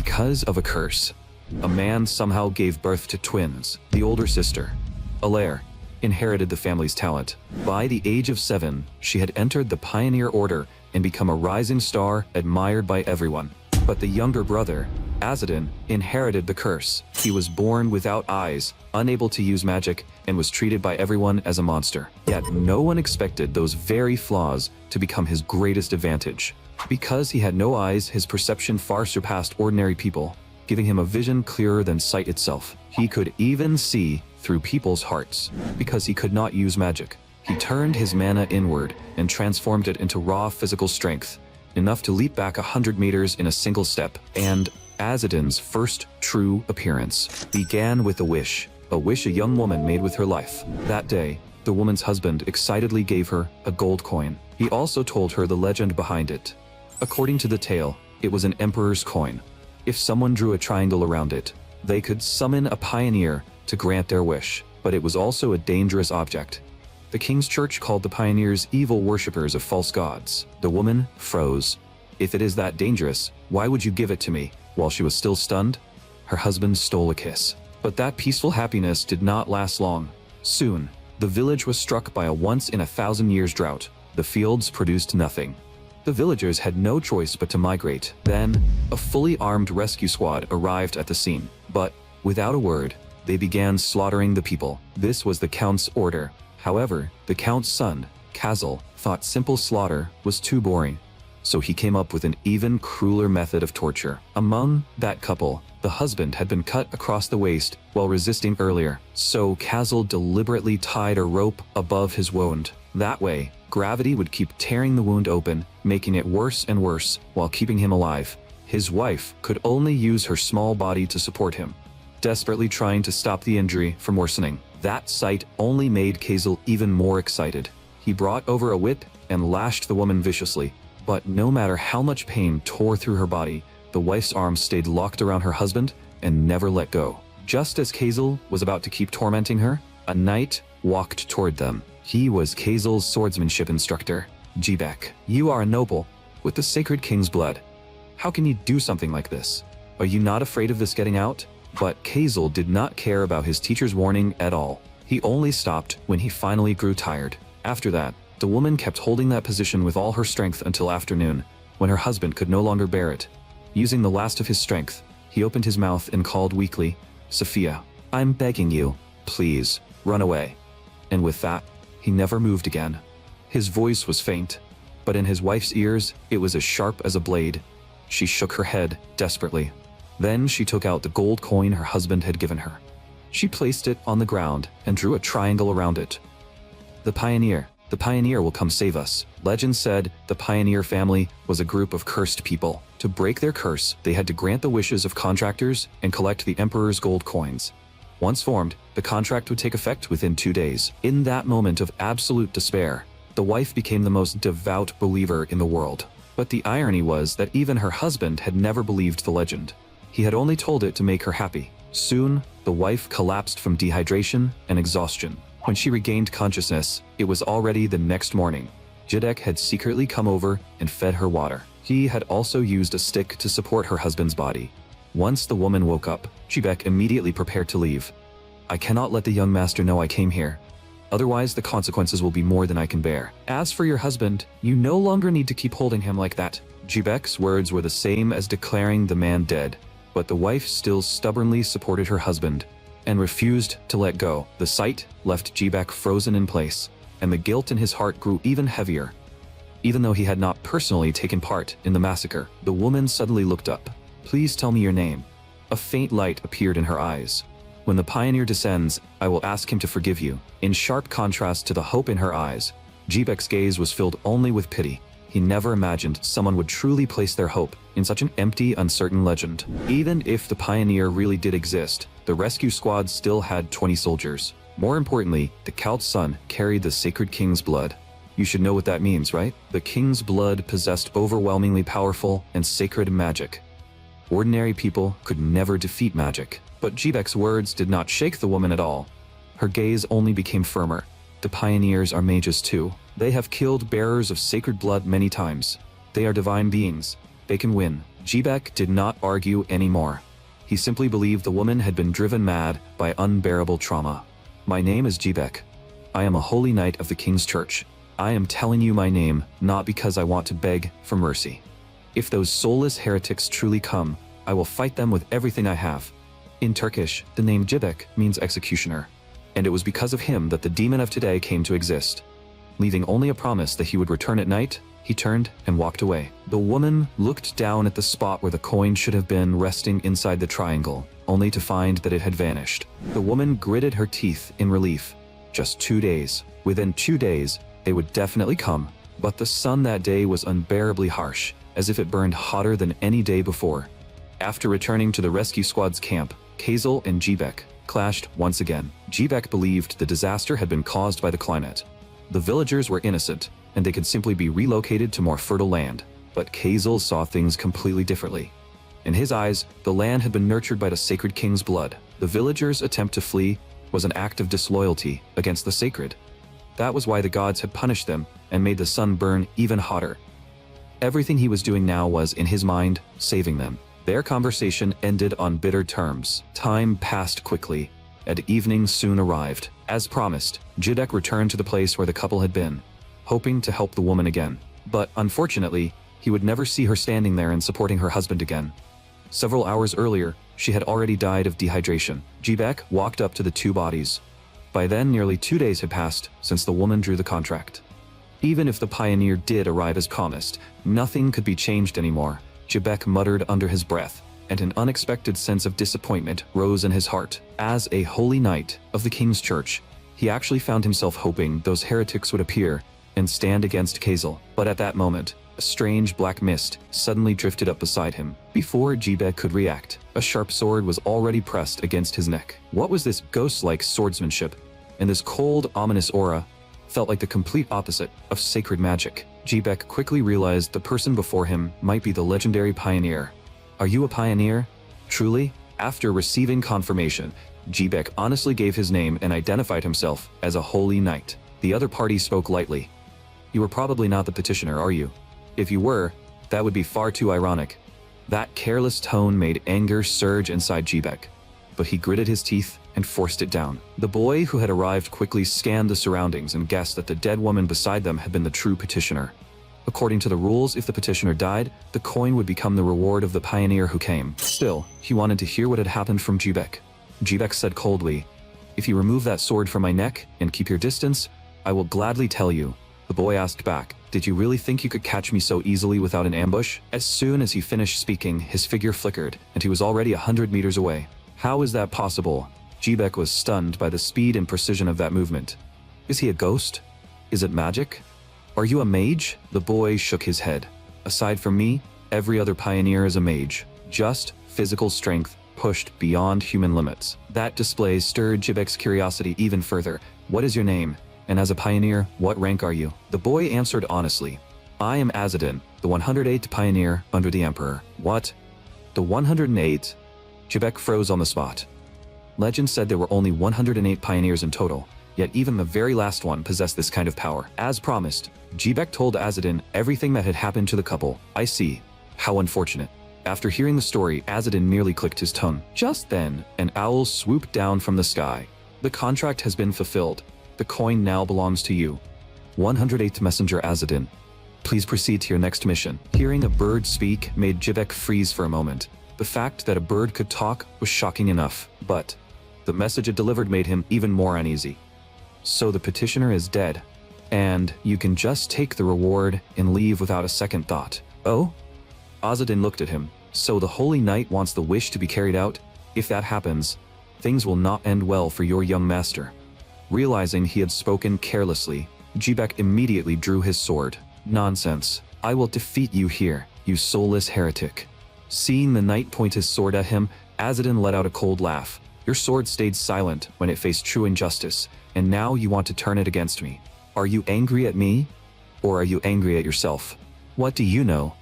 Because of a curse, a man somehow gave birth to twins. The older sister, Alaire, inherited the family's talent. By the age of 7, she had entered the Pioneer Order and become a rising star admired by everyone. But the younger brother, Azadin, inherited the curse. He was born without eyes, unable to use magic, and was treated by everyone as a monster. Yet no one expected those very flaws to become his greatest advantage. Because he had no eyes, his perception far surpassed ordinary people, giving him a vision clearer than sight itself. He could even see through people's hearts. Because he could not use magic, he turned his mana inward and transformed it into raw physical strength, enough to leap back 100 meters in a single step. And Azadin's first true appearance began with a wish a young woman made with her life. That day, the woman's husband excitedly gave her a gold coin. He also told her the legend behind it. According to the tale, it was an emperor's coin. If someone drew a triangle around it, they could summon a pioneer to grant their wish. But it was also a dangerous object. The king's church called the pioneers evil worshippers of false gods. The woman froze. If it is that dangerous, why would you give it to me? While she was still stunned, her husband stole a kiss. But that peaceful happiness did not last long. Soon, the village was struck by a once-in-a-thousand-years drought. The fields produced nothing. The villagers had no choice but to migrate. Then, a fully armed rescue squad arrived at the scene. But, without a word, they began slaughtering the people. This was the count's order. However, the count's son, Kazal, thought simple slaughter was too boring. So he came up with an even crueler method of torture. Among that couple, the husband had been cut across the waist while resisting earlier. So Kazal deliberately tied a rope above his wound. That way, gravity would keep tearing the wound open, making it worse and worse while keeping him alive. His wife could only use her small body to support him, desperately trying to stop the injury from worsening. That sight only made Kazal even more excited. He brought over a whip and lashed the woman viciously. But no matter how much pain tore through her body, the wife's arms stayed locked around her husband and never let go. Just as Kazal was about to keep tormenting her, a knight walked toward them. He was Kazal's swordsmanship instructor, Jibek. You are a noble, with the sacred king's blood. How can you do something like this? Are you not afraid of this getting out? But Kazal did not care about his teacher's warning at all. He only stopped when he finally grew tired. After that, the woman kept holding that position with all her strength until afternoon, when her husband could no longer bear it. Using the last of his strength, he opened his mouth and called weakly, "Sophia, I'm begging you, please, run away." And with that, he never moved again. His voice was faint, but in his wife's ears, it was as sharp as a blade. She shook her head desperately. Then she took out the gold coin her husband had given her. She placed it on the ground and drew a triangle around it. The Pioneer will come save us. Legend said the Pioneer family was a group of cursed people. To break their curse, they had to grant the wishes of contractors and collect the Emperor's gold coins. Once formed, the contract would take effect within 2 days. In that moment of absolute despair, the wife became the most devout believer in the world. But the irony was that even her husband had never believed the legend. He had only told it to make her happy. Soon, the wife collapsed from dehydration and exhaustion. When she regained consciousness, it was already the next morning. Jidek had secretly come over and fed her water. He had also used a stick to support her husband's body. Once the woman woke up, Jibek immediately prepared to leave. "I cannot let the young master know I came here. Otherwise, the consequences will be more than I can bear. As for your husband, you no longer need to keep holding him like that." Jibek's words were the same as declaring the man dead, but the wife still stubbornly supported her husband and refused to let go. The sight left Jibek frozen in place, and the guilt in his heart grew even heavier. Even though he had not personally taken part in the massacre, the woman suddenly looked up. "Please tell me your name." A faint light appeared in her eyes. "When the Pioneer descends, I will ask him to forgive you." In sharp contrast to the hope in her eyes, Jibek's gaze was filled only with pity. He never imagined someone would truly place their hope in such an empty, uncertain legend. Even if the Pioneer really did exist, the rescue squad still had 20 soldiers. More importantly, the Count's son carried the sacred king's blood. You should know what that means, right? The king's blood possessed overwhelmingly powerful and sacred magic. Ordinary people could never defeat magic. But Jibek's words did not shake the woman at all. Her gaze only became firmer. The Pioneers are mages too. They have killed bearers of sacred blood many times. They are divine beings. They can win. Jibek did not argue anymore. He simply believed the woman had been driven mad by unbearable trauma. My name is Jibek. I am a holy knight of the King's Church. I am telling you my name, not because I want to beg for mercy. If those soulless heretics truly come, I will fight them with everything I have. In Turkish, the name Jibek means executioner. And it was because of him that the demon of today came to exist. Leaving only a promise that he would return at night, he turned and walked away. The woman looked down at the spot where the coin should have been resting inside the triangle, only to find that it had vanished. The woman gritted her teeth in relief. Just 2 days. Within 2 days, they would definitely come. But the sun that day was unbearably harsh, as if it burned hotter than any day before. After returning to the rescue squad's camp, Kazel and Jibek clashed once again. Jibek believed the disaster had been caused by the climate. The villagers were innocent, and they could simply be relocated to more fertile land. But Kazel saw things completely differently. In his eyes, the land had been nurtured by the sacred king's blood. The villagers' attempt to flee was an act of disloyalty against the sacred. That was why the gods had punished them and made the sun burn even hotter. Everything he was doing now was, in his mind, saving them. Their conversation ended on bitter terms. Time passed quickly, and evening soon arrived. As promised, Jibek returned to the place where the couple had been, hoping to help the woman again. But unfortunately, he would never see her standing there and supporting her husband again. Several hours earlier, she had already died of dehydration. Jibek walked up to the two bodies. By then, nearly 2 days had passed since the woman drew the contract. Even if the pioneer did arrive as promised, nothing could be changed anymore. Jibek muttered under his breath, and an unexpected sense of disappointment rose in his heart. As a holy knight of the King's Church, he actually found himself hoping those heretics would appear and stand against Kazel. But at that moment, a strange black mist suddenly drifted up beside him. Before Jibek could react, a sharp sword was already pressed against his neck. What was this ghost-like swordsmanship? And this cold, ominous aura felt like the complete opposite of sacred magic. Jibek quickly realized the person before him might be the legendary pioneer. Are you a pioneer? Truly? After receiving confirmation, Jibek honestly gave his name and identified himself as a holy knight. The other party spoke lightly. You are probably not the petitioner, are you? If you were, that would be far too ironic. That careless tone made anger surge inside Jibek, but he gritted his teeth and forced it down. The boy who had arrived quickly scanned the surroundings and guessed that the dead woman beside them had been the true petitioner. According to the rules, if the petitioner died, the coin would become the reward of the pioneer who came. Still, he wanted to hear what had happened from Jibek. Jibek said coldly, "If you remove that sword from my neck and keep your distance, I will gladly tell you." The boy asked back, "Did you really think you could catch me so easily without an ambush?" As soon as he finished speaking, his figure flickered, and he was already 100 meters away. How is that possible? Jibek was stunned by the speed and precision of that movement. Is he a ghost? Is it magic? Are you a mage? The boy shook his head. Aside from me, every other pioneer is a mage. Just physical strength pushed beyond human limits. That display stirred Jibek's curiosity even further. What is your name? And as a pioneer, what rank are you? The boy answered honestly. I am Azadin, the 108th pioneer under the Emperor. What? The 108th? Jibek froze on the spot. Legend said there were only 108 pioneers in total, yet even the very last one possessed this kind of power. As promised, Jibek told Azadin everything that had happened to the couple. I see. How unfortunate. After hearing the story, Azadin merely clicked his tongue. Just then, an owl swooped down from the sky. The contract has been fulfilled. The coin now belongs to you. 108th Messenger Azadin. Please proceed to your next mission. Hearing a bird speak made Jibek freeze for a moment. The fact that a bird could talk was shocking enough, but the message it delivered made him even more uneasy. So the petitioner is dead, and you can just take the reward and leave without a second thought. Oh? Azadin looked at him. So the Holy Knight wants the wish to be carried out? If that happens, things will not end well for your young master. Realizing he had spoken carelessly, Jibek immediately drew his sword. Nonsense. I will defeat you here, you soulless heretic. Seeing the knight point his sword at him, Azadin let out a cold laugh. Your sword stayed silent when it faced true injustice, and now you want to turn it against me. Are you angry at me? Or are you angry at yourself? What do you know?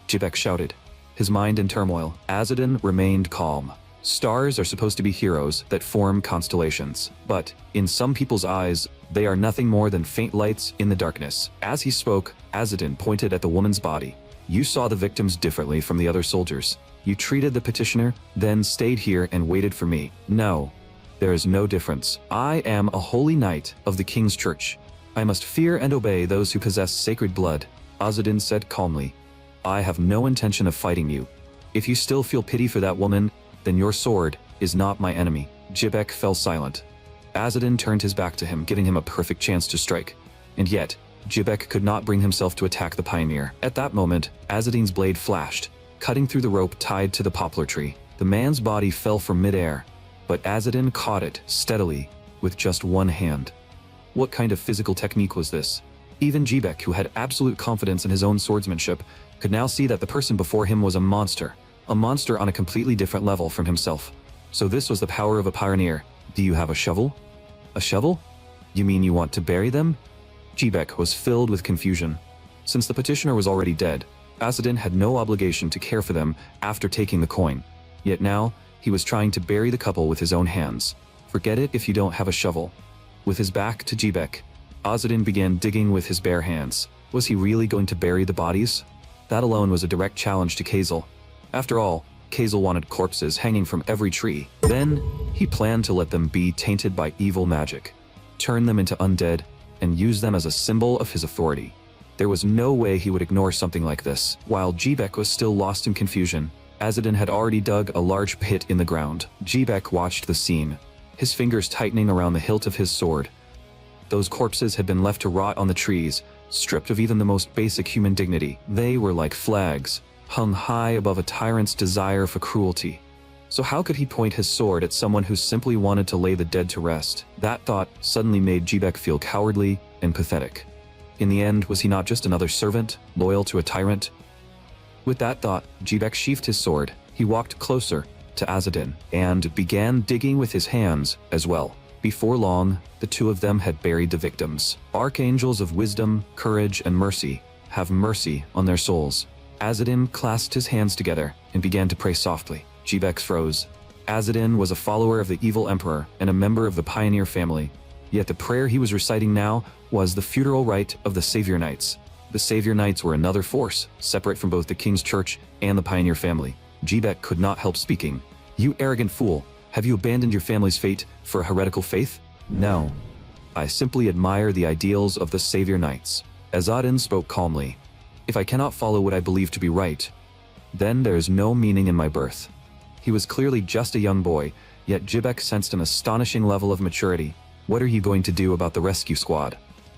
Jibek shouted, his mind in turmoil. Azadin remained calm. Stars are supposed to be heroes that form constellations, but in some people's eyes, they are nothing more than faint lights in the darkness. As he spoke, Azadin pointed at the woman's body. You saw the victims differently from the other soldiers. You treated the petitioner, then stayed here and waited for me. No, there is no difference. I am a holy knight of the king's church. I must fear and obey those who possess sacred blood, Azadin said calmly. I have no intention of fighting you. If you still feel pity for that woman, then your sword is not my enemy. Jibek fell silent. Azadin turned his back to him, giving him a perfect chance to strike. And yet, Jibek could not bring himself to attack the pioneer. At that moment, Azadin's blade flashed, cutting through the rope tied to the poplar tree. The man's body fell from midair, but Azadin caught it steadily with just one hand. What kind of physical technique was this? Even Jibek, who had absolute confidence in his own swordsmanship, could now see that the person before him was a monster on a completely different level from himself. So this was the power of a pioneer. Do you have a shovel? A shovel? You mean you want to bury them? Jibek was filled with confusion. Since the petitioner was already dead, Azadin had no obligation to care for them after taking the coin. Yet now, he was trying to bury the couple with his own hands. Forget it if you don't have a shovel. With his back to Jibek, Azadin began digging with his bare hands. Was he really going to bury the bodies? That alone was a direct challenge to Kazel. After all, Kazel wanted corpses hanging from every tree. Then, he planned to let them be tainted by evil magic, turn them into undead, and use them as a symbol of his authority. There was no way he would ignore something like this. While Jibek was still lost in confusion, Azadin had already dug a large pit in the ground. Jibek watched the scene, his fingers tightening around the hilt of his sword. Those corpses had been left to rot on the trees, stripped of even the most basic human dignity. They were like flags, hung high above a tyrant's desire for cruelty. So how could he point his sword at someone who simply wanted to lay the dead to rest? That thought suddenly made Jibek feel cowardly and pathetic. In the end, was he not just another servant, loyal to a tyrant? With that thought, Jibek sheathed his sword. He walked closer to Azadin and began digging with his hands as well. Before long, the two of them had buried the victims. Archangels of wisdom, courage, and mercy, have mercy on their souls. Azadin clasped his hands together and began to pray softly. Jibek froze. Azadin was a follower of the evil emperor and a member of the pioneer family. Yet the prayer he was reciting now was the funeral rite of the Savior Knights. The Savior Knights were another force, separate from both the King's Church and the pioneer family. Jibek could not help speaking. You arrogant fool, have you abandoned your family's fate for a heretical faith? No. I simply admire the ideals of the Savior Knights. Azadin spoke calmly. If I cannot follow what I believe to be right, then there is no meaning in my birth. He was clearly just a young boy, yet Jibek sensed an astonishing level of maturity. What are you going to do about the rescue squad?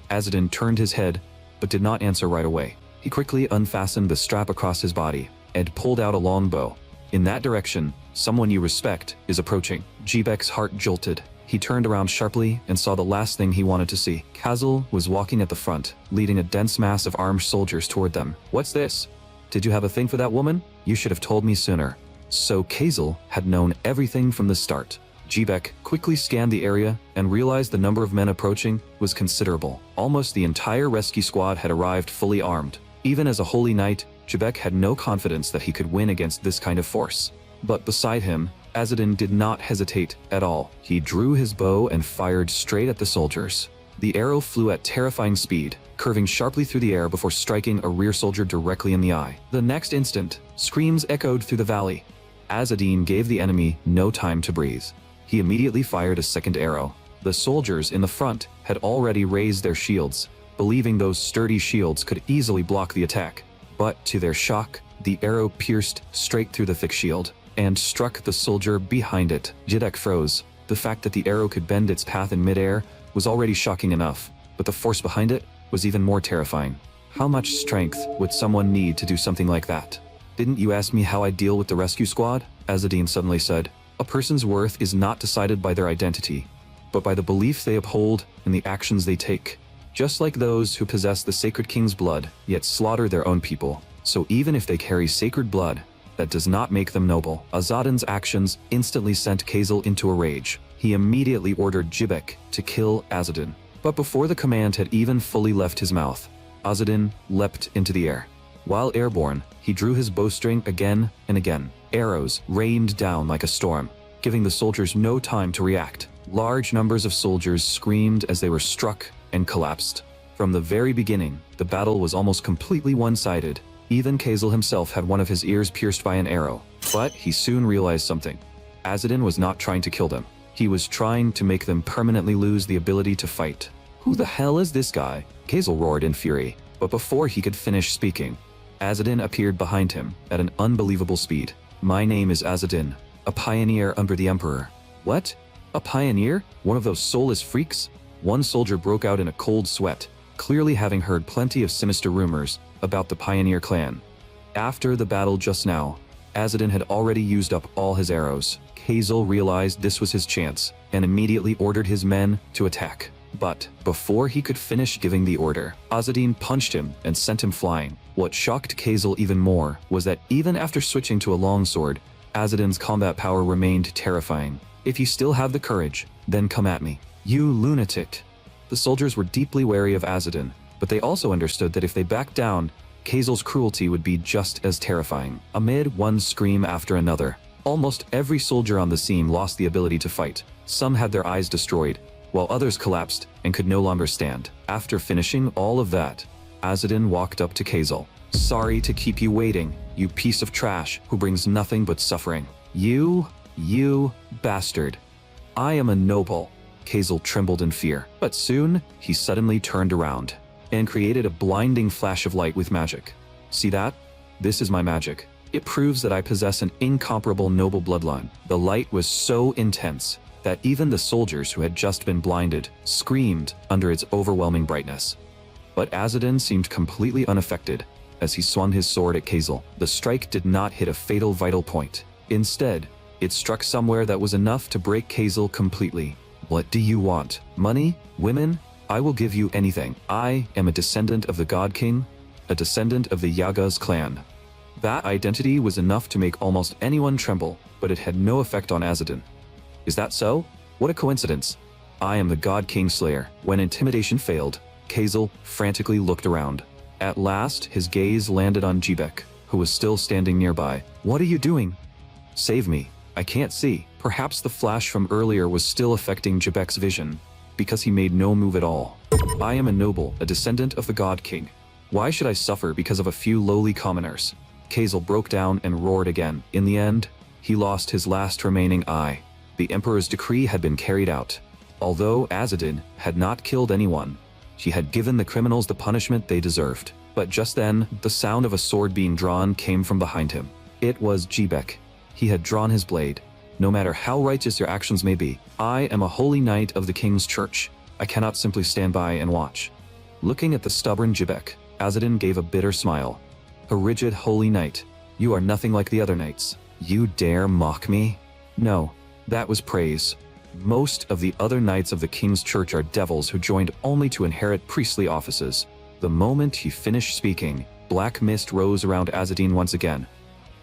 Azadin turned his head, but did not answer right away. He quickly unfastened the strap across his body and pulled out a long bow. In that direction, someone you respect is approaching. Jibek's heart jolted. He turned around sharply and saw the last thing he wanted to see. Kazel was walking at the front, leading a dense mass of armed soldiers toward them. What's this? Did you have a thing for that woman? You should have told me sooner. So Kazel had known everything from the start. Jibek quickly scanned the area and realized the number of men approaching was considerable. Almost the entire rescue squad had arrived fully armed. Even as a holy knight, Jibek had no confidence that he could win against this kind of force. But beside him, Azadin did not hesitate at all. He drew his bow and fired straight at the soldiers. The arrow flew at terrifying speed, curving sharply through the air before striking a rear soldier directly in the eye. The next instant, screams echoed through the valley. Azadin gave the enemy no time to breathe. He immediately fired a second arrow. The soldiers in the front had already raised their shields, believing those sturdy shields could easily block the attack. But to their shock, the arrow pierced straight through the thick shield and struck the soldier behind it. Jibek froze. The fact that the arrow could bend its path in midair was already shocking enough, but the force behind it was even more terrifying. How much strength would someone need to do something like that? Didn't you ask me how I deal with the rescue squad? Azadin suddenly said. A person's worth is not decided by their identity, but by the belief they uphold and the actions they take. Just like those who possess the sacred king's blood, yet slaughter their own people. So even if they carry sacred blood, that does not make them noble. Azadin's actions instantly sent Kazel into a rage. He immediately ordered Jibek to kill Azadin. But before the command had even fully left his mouth, Azadin leapt into the air. While airborne, he drew his bowstring again and again. Arrows rained down like a storm, giving the soldiers no time to react. Large numbers of soldiers screamed as they were struck and collapsed. From the very beginning, the battle was almost completely one-sided, Even Kazel himself had one of his ears pierced by an arrow. But he soon realized something. Azadin was not trying to kill them. He was trying to make them permanently lose the ability to fight. Who the hell is this guy? Kazel roared in fury. But before he could finish speaking, Azadin appeared behind him at an unbelievable speed. My name is Azadin, a pioneer under the Emperor. What? A pioneer? One of those soulless freaks? One soldier broke out in a cold sweat, clearly having heard plenty of sinister rumors about the Pioneer clan. After the battle just now, Azadin had already used up all his arrows. Kazel realized this was his chance and immediately ordered his men to attack. But before he could finish giving the order, Azadin punched him and sent him flying. What shocked Kazel even more was that even after switching to a longsword, Azadin's combat power remained terrifying. If you still have the courage, then come at me. You lunatic. The soldiers were deeply wary of Azadin, but they also understood that if they backed down, Kazel's cruelty would be just as terrifying. Amid one scream after another, almost every soldier on the scene lost the ability to fight. Some had their eyes destroyed, while others collapsed and could no longer stand. After finishing all of that, Azadin walked up to Kazel. Sorry to keep you waiting, you piece of trash who brings nothing but suffering. You bastard. I am a noble. Kazel trembled in fear, but soon he suddenly turned around and created a blinding flash of light with magic. See that? This is my magic. It proves that I possess an incomparable noble bloodline. The light was so intense that even the soldiers who had just been blinded screamed under its overwhelming brightness. But Azadin seemed completely unaffected as he swung his sword at Kazel. The strike did not hit a fatal vital point. Instead, it struck somewhere that was enough to break Kazel completely. What do you want? Money? Women? I will give you anything. I am a descendant of the God King, a descendant of the Yaga's clan. That identity was enough to make almost anyone tremble, but it had no effect on Azadin. Is that so? What a coincidence. I am the God King Slayer. When intimidation failed, Kazel frantically looked around. At last, his gaze landed on Jibek, who was still standing nearby. What are you doing? Save me. I can't see. Perhaps the flash from earlier was still affecting Jibek's vision, because he made no move at all. I am a noble, a descendant of the God King. Why should I suffer because of a few lowly commoners? Kazel broke down and roared again. In the end, he lost his last remaining eye. The Emperor's decree had been carried out. Although Azadin had not killed anyone, she had given the criminals the punishment they deserved. But just then, the sound of a sword being drawn came from behind him. It was Jibek. He had drawn his blade. No matter how righteous your actions may be, I am a holy knight of the King's Church. I cannot simply stand by and watch. Looking at the stubborn Jibek, Azadin gave a bitter smile. A rigid holy knight. You are nothing like the other knights. You dare mock me? No, that was praise. Most of the other knights of the King's Church are devils who joined only to inherit priestly offices. The moment he finished speaking, black mist rose around Azadin once again.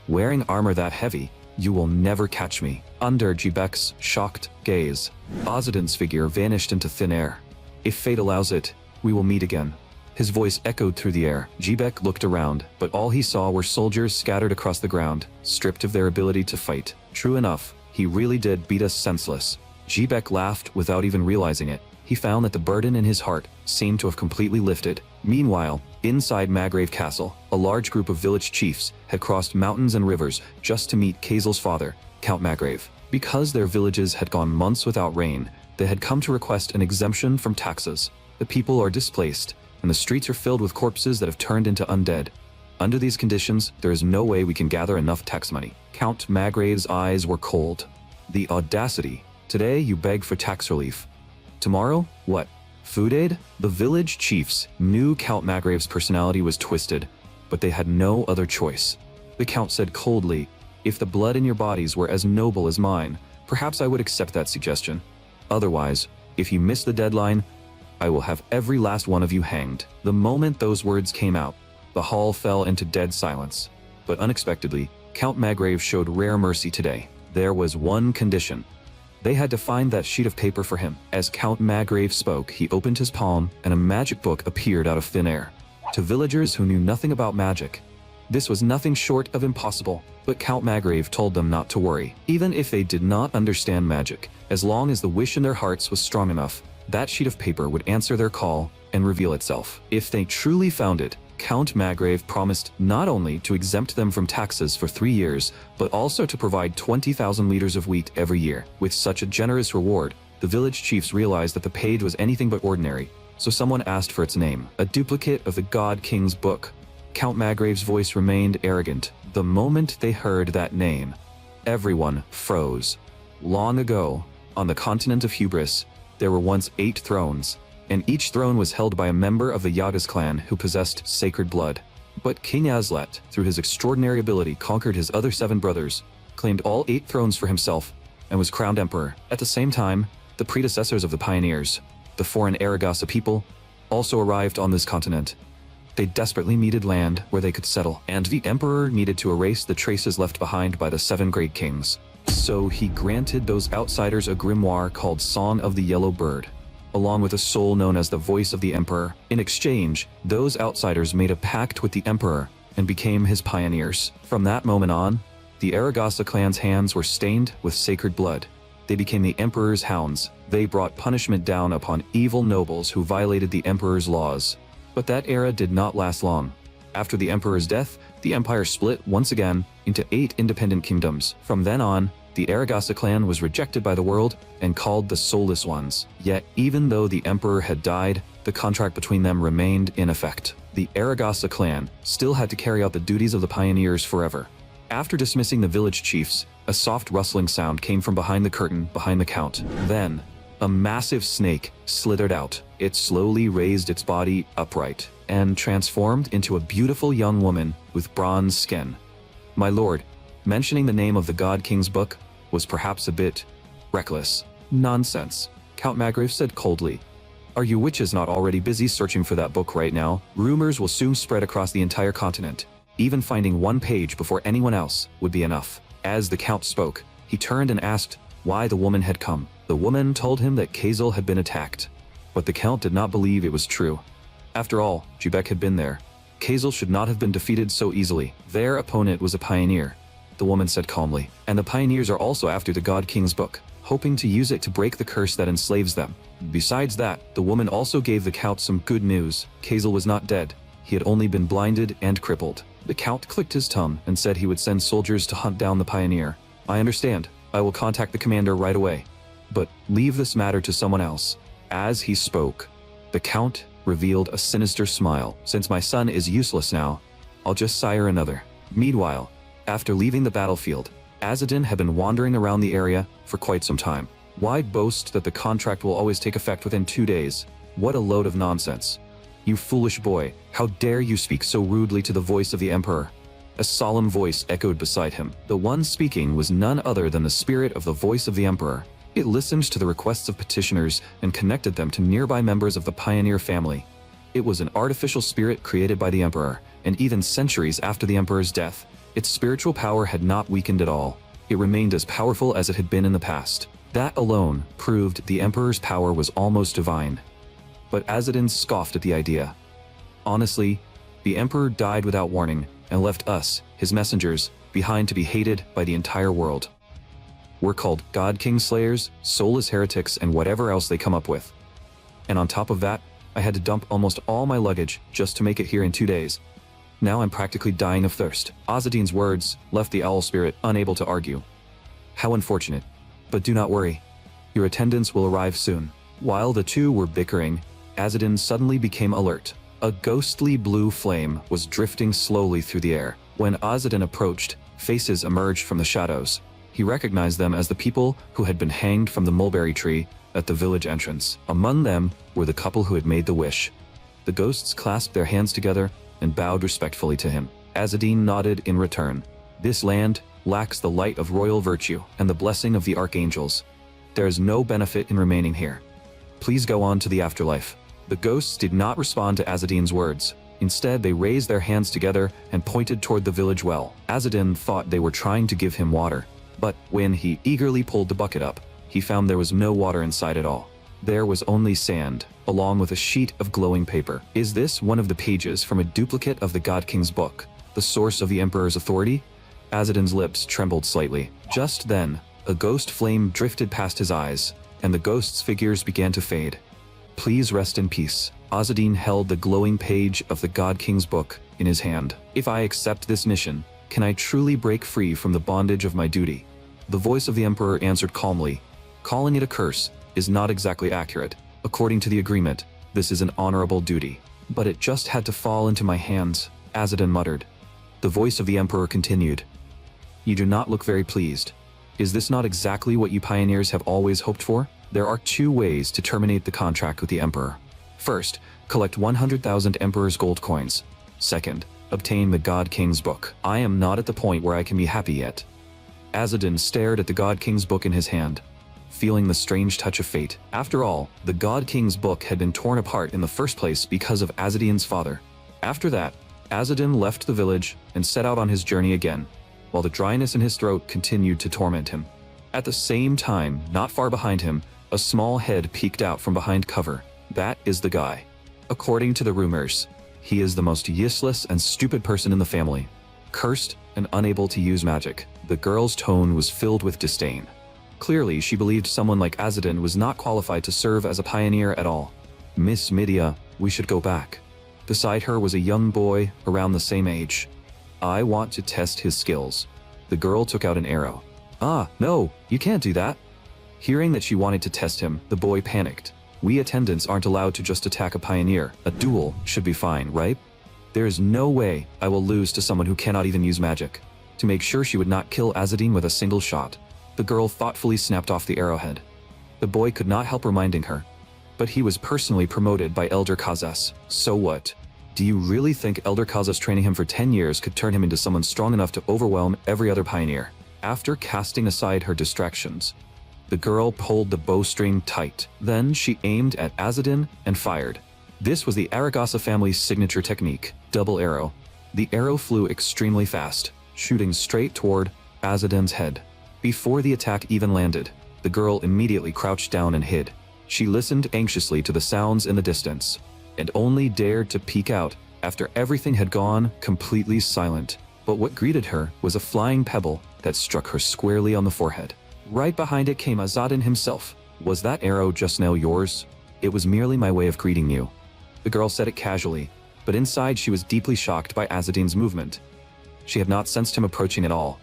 Wearing armor that heavy, you will never catch me. Under Jibek's shocked gaze, Azadin's figure vanished into thin air. If fate allows it, we will meet again. His voice echoed through the air. Jibek looked around, but all he saw were soldiers scattered across the ground, stripped of their ability to fight. True enough, he really did beat us senseless. Jibek laughed without even realizing it. He found that the burden in his heart seemed to have completely lifted. Meanwhile, inside Magrave Castle, a large group of village chiefs had crossed mountains and rivers just to meet Kazel's father, Count Magrave. Because their villages had gone months without rain, they had come to request an exemption from taxes. The people are displaced, and the streets are filled with corpses that have turned into undead. Under these conditions, there is no way we can gather enough tax money. Count Magrave's eyes were cold. The audacity. Today you beg for tax relief. Tomorrow, what? Food aid? The village chiefs knew Count Magrave's personality was twisted, but they had no other choice. The Count said coldly, if the blood in your bodies were as noble as mine, perhaps I would accept that suggestion. Otherwise, if you miss the deadline, I will have every last one of you hanged. The moment those words came out, the hall fell into dead silence. But unexpectedly, Count Magrave showed rare mercy today. There was one condition. They had to find that sheet of paper for him. As Count Magrave spoke, he opened his palm, and a magic book appeared out of thin air. To villagers who knew nothing about magic, this was nothing short of impossible. But Count Magrave told them not to worry. Even if they did not understand magic, as long as the wish in their hearts was strong enough, that sheet of paper would answer their call and reveal itself. If they truly found it, Count Margrave promised not only to exempt them from taxes for 3 years, but also to provide 20,000 liters of wheat every year. With such a generous reward, the village chiefs realized that the page was anything but ordinary, so someone asked for its name, a duplicate of the God King's book. Count Margrave's voice remained arrogant. The moment they heard that name, everyone froze. Long ago, on the continent of Hubris, there were once 8 thrones, and each throne was held by a member of the Yagas clan who possessed sacred blood. But King Azlet, through his extraordinary ability, conquered his other 7 brothers, claimed all 8 thrones for himself, and was crowned emperor. At the same time, the predecessors of the pioneers, the foreign Aragasa people, also arrived on this continent. They desperately needed land where they could settle, and the emperor needed to erase the traces left behind by the 7 great kings. So he granted those outsiders a grimoire called Song of the Yellow Bird, along with a soul known as the Voice of the Emperor. In exchange, those outsiders made a pact with the emperor and became his pioneers. From that moment on, the Aragasa clan's hands were stained with sacred blood. They became the emperor's hounds. They brought punishment down upon evil nobles who violated the emperor's laws. But that era did not last long. After the emperor's death, the empire split once again into 8 independent kingdoms. From then on, the Aragasa clan was rejected by the world and called the Soulless Ones. Yet, even though the emperor had died, the contract between them remained in effect. The Aragasa clan still had to carry out the duties of the pioneers forever. After dismissing the village chiefs, a soft rustling sound came from behind the curtain behind the count. Then, a massive snake slithered out. It slowly raised its body upright and transformed into a beautiful young woman with bronze skin. My lord, mentioning the name of the God King's book was perhaps a bit reckless. Nonsense, Count Margrave said coldly. Are you witches not already busy searching for that book right now? Rumors will soon spread across the entire continent. Even finding 1 page before anyone else would be enough. As the count spoke, he turned and asked why the woman had come. The woman told him that Kazel had been attacked, but the count did not believe it was true. After all, Jubek had been there. Kazel should not have been defeated so easily. Their opponent was a pioneer, the woman said calmly, and the pioneers are also after the God King's book, hoping to use it to break the curse that enslaves them. Besides that, the woman also gave the count some good news. Kazel was not dead. He had only been blinded and crippled. The count clicked his tongue and said he would send soldiers to hunt down the pioneer. I understand. I will contact the commander right away. But leave this matter to someone else. As he spoke, the count revealed a sinister smile. Since my son is useless now, I'll just sire another. Meanwhile, after leaving the battlefield, Azadin had been wandering around the area for quite some time. Why boast that the contract will always take effect within 2 days? What a load of nonsense. You foolish boy, how dare you speak so rudely to the voice of the emperor? A solemn voice echoed beside him. The one speaking was none other than the spirit of the voice of the emperor. It listened to the requests of petitioners and connected them to nearby members of the pioneer family. It was an artificial spirit created by the emperor, and even centuries after the emperor's death, its spiritual power had not weakened at all. It remained as powerful as it had been in the past. That alone proved the emperor's power was almost divine. But Azadin scoffed at the idea. Honestly, the emperor died without warning and left us, his messengers, behind to be hated by the entire world. We're called God King Slayers, soulless heretics, and whatever else they come up with. And on top of that, I had to dump almost all my luggage just to make it here in 2 days. Now I'm practically dying of thirst. Azadin's words left the owl spirit unable to argue. How unfortunate. But do not worry. Your attendants will arrive soon. While the two were bickering, Azadin suddenly became alert. A ghostly blue flame was drifting slowly through the air. When Azadin approached, faces emerged from the shadows. He recognized them as the people who had been hanged from the mulberry tree at the village entrance. Among them were the couple who had made the wish. The ghosts clasped their hands together and bowed respectfully to him. Azadin nodded in return. This land lacks the light of royal virtue and the blessing of the archangels. There is no benefit in remaining here. Please go on to the afterlife. The ghosts did not respond to Azadin's words. Instead, they raised their hands together and pointed toward the village well. Azadin thought they were trying to give him water, but when he eagerly pulled the bucket up, he found there was no water inside at all. There was only sand, along with a sheet of glowing paper. Is this one of the pages from a duplicate of the God King's book, the source of the Emperor's authority? Azadin's lips trembled slightly. Just then, a ghost flame drifted past his eyes, and the ghost's figures began to fade. Please rest in peace. Azadin held the glowing page of the God King's book in his hand. If I accept this mission, can I truly break free from the bondage of my duty? The voice of the Emperor answered calmly. Calling it a curse is not exactly accurate. According to the agreement, this is an honorable duty. But it just had to fall into my hands, Azadin muttered. The voice of the Emperor continued. You do not look very pleased. Is this not exactly what you pioneers have always hoped for? There are 2 ways to terminate the contract with the Emperor. First, collect 100,000 Emperor's gold coins. Second, obtain the God King's book. I am not at the point where I can be happy yet. Azadin stared at the God King's book in his hand, feeling the strange touch of fate. After all, the God King's book had been torn apart in the first place because of Azadin's father. After that, Azadin left the village and set out on his journey again, while the dryness in his throat continued to torment him. At the same time, not far behind him, a small head peeked out from behind cover. That is the guy. According to the rumors, he is the most useless and stupid person in the family. Cursed and unable to use magic. The girl's tone was filled with disdain. Clearly, she believed someone like Azadin was not qualified to serve as a pioneer at all. Miss Midia, we should go back. Beside her was a young boy around the same age. I want to test his skills. The girl took out an arrow. Ah, no, you can't do that. Hearing that she wanted to test him, the boy panicked. We attendants aren't allowed to just attack a pioneer. A duel should be fine, right? There is no way I will lose to someone who cannot even use magic. To make sure she would not kill Azadin with a single shot, the girl thoughtfully snapped off the arrowhead. The boy could not help reminding her. But he was personally promoted by Elder Kazas. So what? Do you really think Elder Kazas training him for 10 years could turn him into someone strong enough to overwhelm every other pioneer? After casting aside her distractions, the girl pulled the bowstring tight. Then she aimed at Azadin and fired. This was the Aragasa family's signature technique, double arrow. The arrow flew extremely fast, shooting straight toward Azadin's head. Before the attack even landed, the girl immediately crouched down and hid. She listened anxiously to the sounds in the distance, and only dared to peek out after everything had gone completely silent. But what greeted her was a flying pebble that struck her squarely on the forehead. Right behind it came Azadin himself. Was that arrow just now yours? It was merely my way of greeting you. The girl said it casually, but inside she was deeply shocked by Azadin's movement. She had not sensed him approaching at all.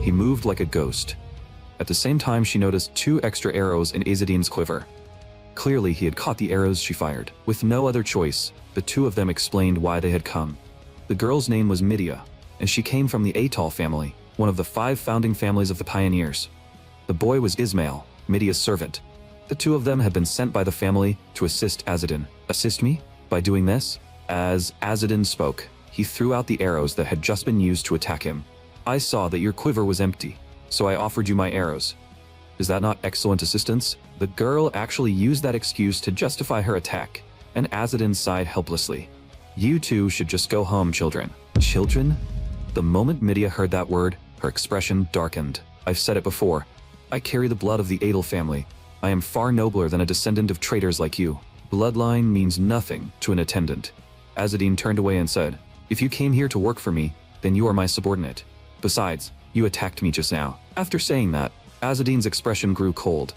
He moved like a ghost. At the same time, she noticed 2 extra arrows in Azadin's quiver. Clearly, he had caught the arrows she fired. With no other choice, the 2 of them explained why they had come. The girl's name was Midia, and she came from the Atal family, one of the 5 founding families of the pioneers. The boy was Ismail, Midia's servant. The 2 of them had been sent by the family to assist Azadin. Assist me? By doing this? As Azadin spoke, he threw out the arrows that had just been used to attack him. I saw that your quiver was empty, so I offered you my arrows. Is that not excellent assistance? The girl actually used that excuse to justify her attack, and Azadin sighed helplessly. You 2 should just go home, children. Children? The moment Midia heard that word, her expression darkened. I've said it before. I carry the blood of the Adel family. I am far nobler than a descendant of traitors like you. Bloodline means nothing to an attendant. Azadin turned away and said, if you came here to work for me, then you are my subordinate. Besides, you attacked me just now. After saying that, Azadin's expression grew cold.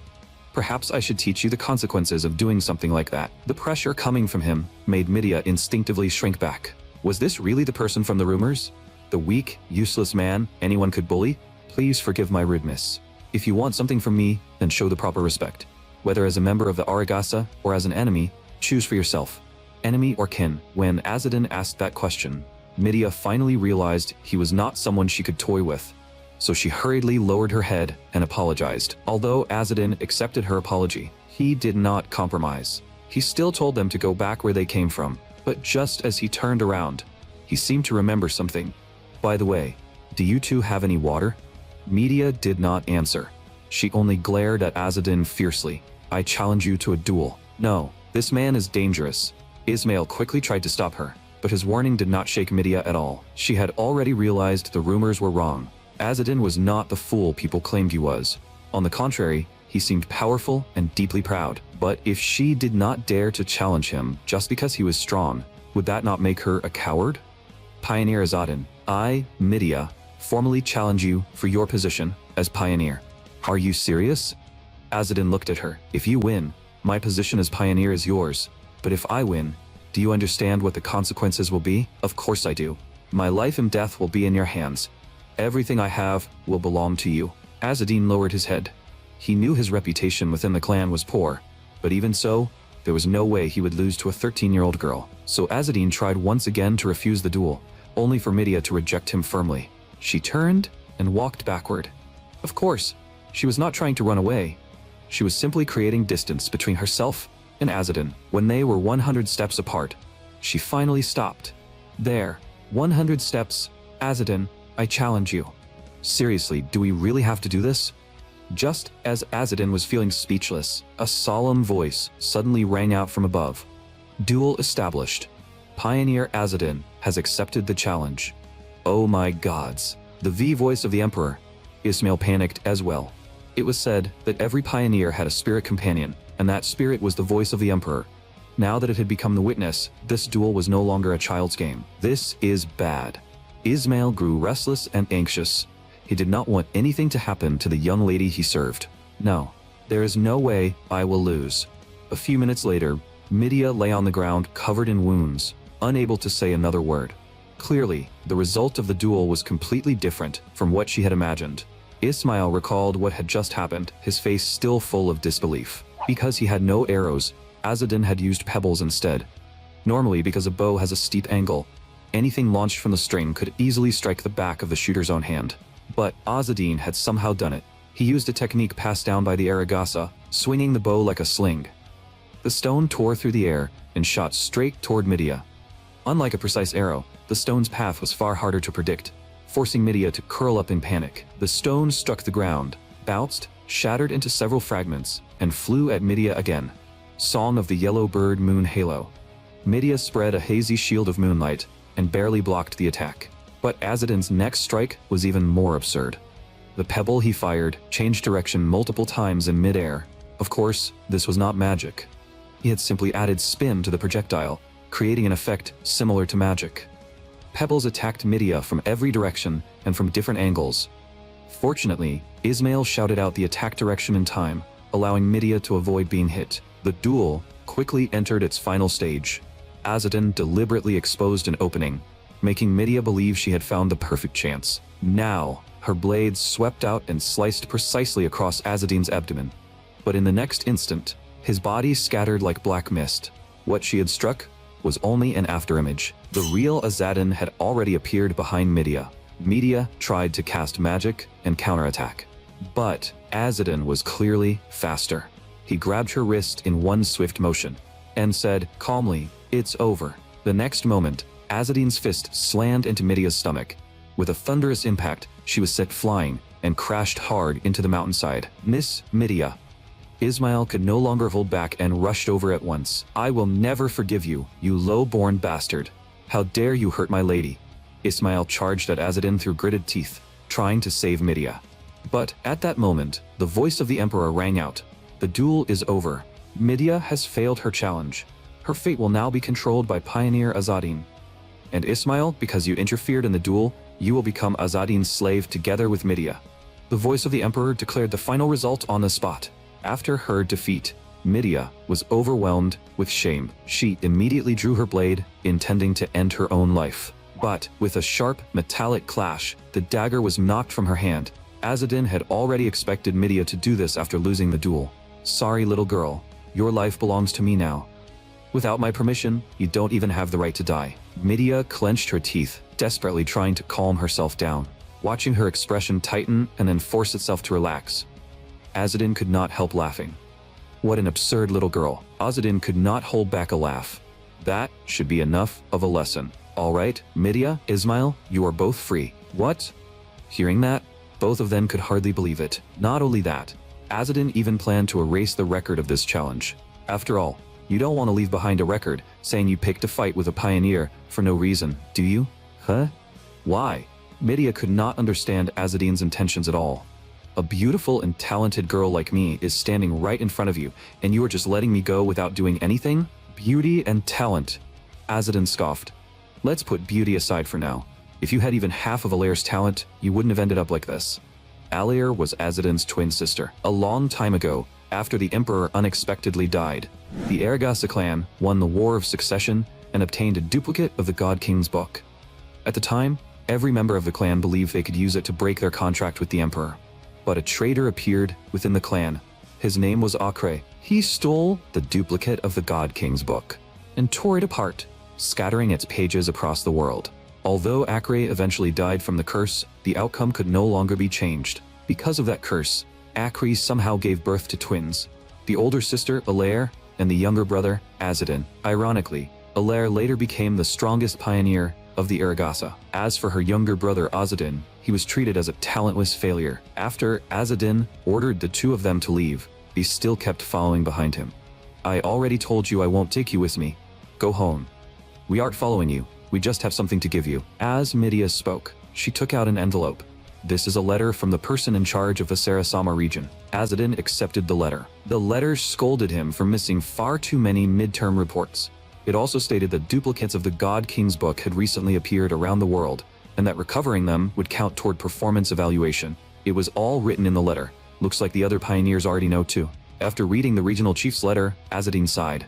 Perhaps I should teach you the consequences of doing something like that. The pressure coming from him made Midia instinctively shrink back. Was this really the person from the rumors? The weak, useless man anyone could bully? Please forgive my rudeness. If you want something from me, then show the proper respect. Whether as a member of the Aragasa or as an enemy, choose for yourself. Enemy or kin? When Azadin asked that question, Midia finally realized he was not someone she could toy with. So she hurriedly lowered her head and apologized. Although Azadin accepted her apology, he did not compromise. He still told them to go back where they came from, but just as he turned around, he seemed to remember something. By the way, do you 2 have any water? Midia did not answer. She only glared at Azadin fiercely. I challenge you to a duel. No, this man is dangerous. Ismail quickly tried to stop her, but his warning did not shake Midia at all. She had already realized the rumors were wrong. Azadin was not the fool people claimed he was. On the contrary, he seemed powerful and deeply proud. But if she did not dare to challenge him just because he was strong, would that not make her a coward? Pioneer Azadin, I, Midia, formally challenge you for your position as pioneer. Are you serious? Azadin looked at her. If you win, my position as pioneer is yours. But if I win, Do you understand what the consequences will be? Of course I do. My life and death will be in your hands. Everything I have will belong to you. Azzedine lowered his head. He knew his reputation within the clan was poor, but even so, there was no way he would lose to a 13-year-old girl. So Azzedine tried once again to refuse the duel, only for Midia to reject him firmly. She turned and walked backward. Of course, she was not trying to run away. She was simply creating distance between herself and Azzedine. When they were 100 steps apart, she finally stopped. There, 100 steps. Azzedine, I challenge you. Seriously, do we really have to do this? Just as Azzedine was feeling speechless, a solemn voice suddenly rang out from above. Duel established. Pioneer Azzedine has accepted the challenge. Oh my gods. The V voice of the Emperor. Ismail panicked as well. It was said that every pioneer had a spirit companion, and that spirit was the voice of the Emperor. Now that it had become the witness, this duel was no longer a child's game. This is bad. Ismail grew restless and anxious. He did not want anything to happen to the young lady he served. No, there is no way I will lose. A few minutes later, Midia lay on the ground covered in wounds, unable to say another word. Clearly, the result of the duel was completely different from what she had imagined. Ismail recalled what had just happened, his face still full of disbelief. Because he had no arrows, Azzedine had used pebbles instead. Normally, because a bow has a steep angle, anything launched from the string could easily strike the back of the shooter's own hand. But Azzedine had somehow done it. He used a technique passed down by the Aragasa, swinging the bow like a sling. The stone tore through the air and shot straight toward Midia. Unlike a precise arrow, the stone's path was far harder to predict, forcing Midia to curl up in panic. The stone struck the ground, bounced, shattered into several fragments, and flew at Midia again. Song of the Yellow Bird Moon Halo. Midia spread a hazy shield of moonlight and barely blocked the attack. But Azzedine's next strike was even more absurd. The pebble he fired changed direction multiple times in midair. Of course, this was not magic. He had simply added spin to the projectile, creating an effect similar to magic. Pebbles attacked Midia from every direction and from different angles. Fortunately, Ismail shouted out the attack direction in time, allowing Midia to avoid being hit. The duel quickly entered its final stage. Azzedine deliberately exposed an opening, making Midia believe she had found the perfect chance. Now, her blades swept out and sliced precisely across Azzedine's abdomen. But in the next instant, his body scattered like black mist. What she had struck was only an afterimage. The real Azzedine had already appeared behind Midia. Midia tried to cast magic and counterattack. But Azzedine was clearly faster. He grabbed her wrist in one swift motion and said calmly, "It's over." The next moment, Azzedine's fist slammed into Midia's stomach. With a thunderous impact, she was sent flying and crashed hard into the mountainside. Miss Midia. Ismail could no longer hold back and rushed over at once. "I will never forgive you, you low-born bastard. How dare you hurt my lady?" Ismail charged at Azzedine through gritted teeth, trying to save Midia. But at that moment, the voice of the Emperor rang out. The duel is over. Midia has failed her challenge. Her fate will now be controlled by Pioneer Azzedine. And Ismail, because you interfered in the duel, you will become Azzedine's slave together with Midia. The voice of the Emperor declared the final result on the spot. After her defeat, Midia was overwhelmed with shame. She immediately drew her blade, intending to end her own life. But with a sharp, metallic clash, the dagger was knocked from her hand. Azzedine had already expected Midia to do this after losing the duel. "Sorry, little girl. Your life belongs to me now. Without my permission, you don't even have the right to die." Midia clenched her teeth, desperately trying to calm herself down, watching her expression tighten and then force itself to relax. Azzedine could not help laughing. What an absurd little girl. Azzedine could not hold back a laugh. That should be enough of a lesson. "All right, Midia, Ismail, you are both free." "What?" Hearing that, both of them could hardly believe it. Not only that, Azzedine even planned to erase the record of this challenge. After all, you don't want to leave behind a record saying you picked a fight with a pioneer for no reason, do you? Huh? Why? Midia could not understand Azzedine's intentions at all. "A beautiful and talented girl like me is standing right in front of you, and you are just letting me go without doing anything? Beauty and talent." Azzedine scoffed. "Let's put beauty aside for now. If you had even half of Alair's talent, you wouldn't have ended up like this." Alair was Azzedine's twin sister. A long time ago, after the Emperor unexpectedly died, the Aragasa clan won the War of Succession and obtained a duplicate of the God King's book. At the time, every member of the clan believed they could use it to break their contract with the emperor. But a traitor appeared within the clan. His name was Acre. He stole the duplicate of the God King's book and tore it apart, scattering its pages across the world. Although Acre eventually died from the curse, the outcome could no longer be changed. Because of that curse, Acre somehow gave birth to twins, the older sister, Alaire, and the younger brother, Azadin. Ironically, Alaire later became the strongest pioneer of the Aragasa. As for her younger brother Azadin, he was treated as a talentless failure. After Azadin ordered the two of them to leave, he still kept following behind him. "I already told you I won't take you with me. Go home. We aren't following you, we just have something to give you." As Midia spoke, she took out an envelope. "This is a letter from the person in charge of the Sarasama region." Azadin accepted the letter. The letter scolded him for missing far too many midterm reports. It also stated that duplicates of the God King's book had recently appeared around the world, and that recovering them would count toward performance evaluation. It was all written in the letter. Looks like the other pioneers already know too. After reading the regional chief's letter, Azadin sighed.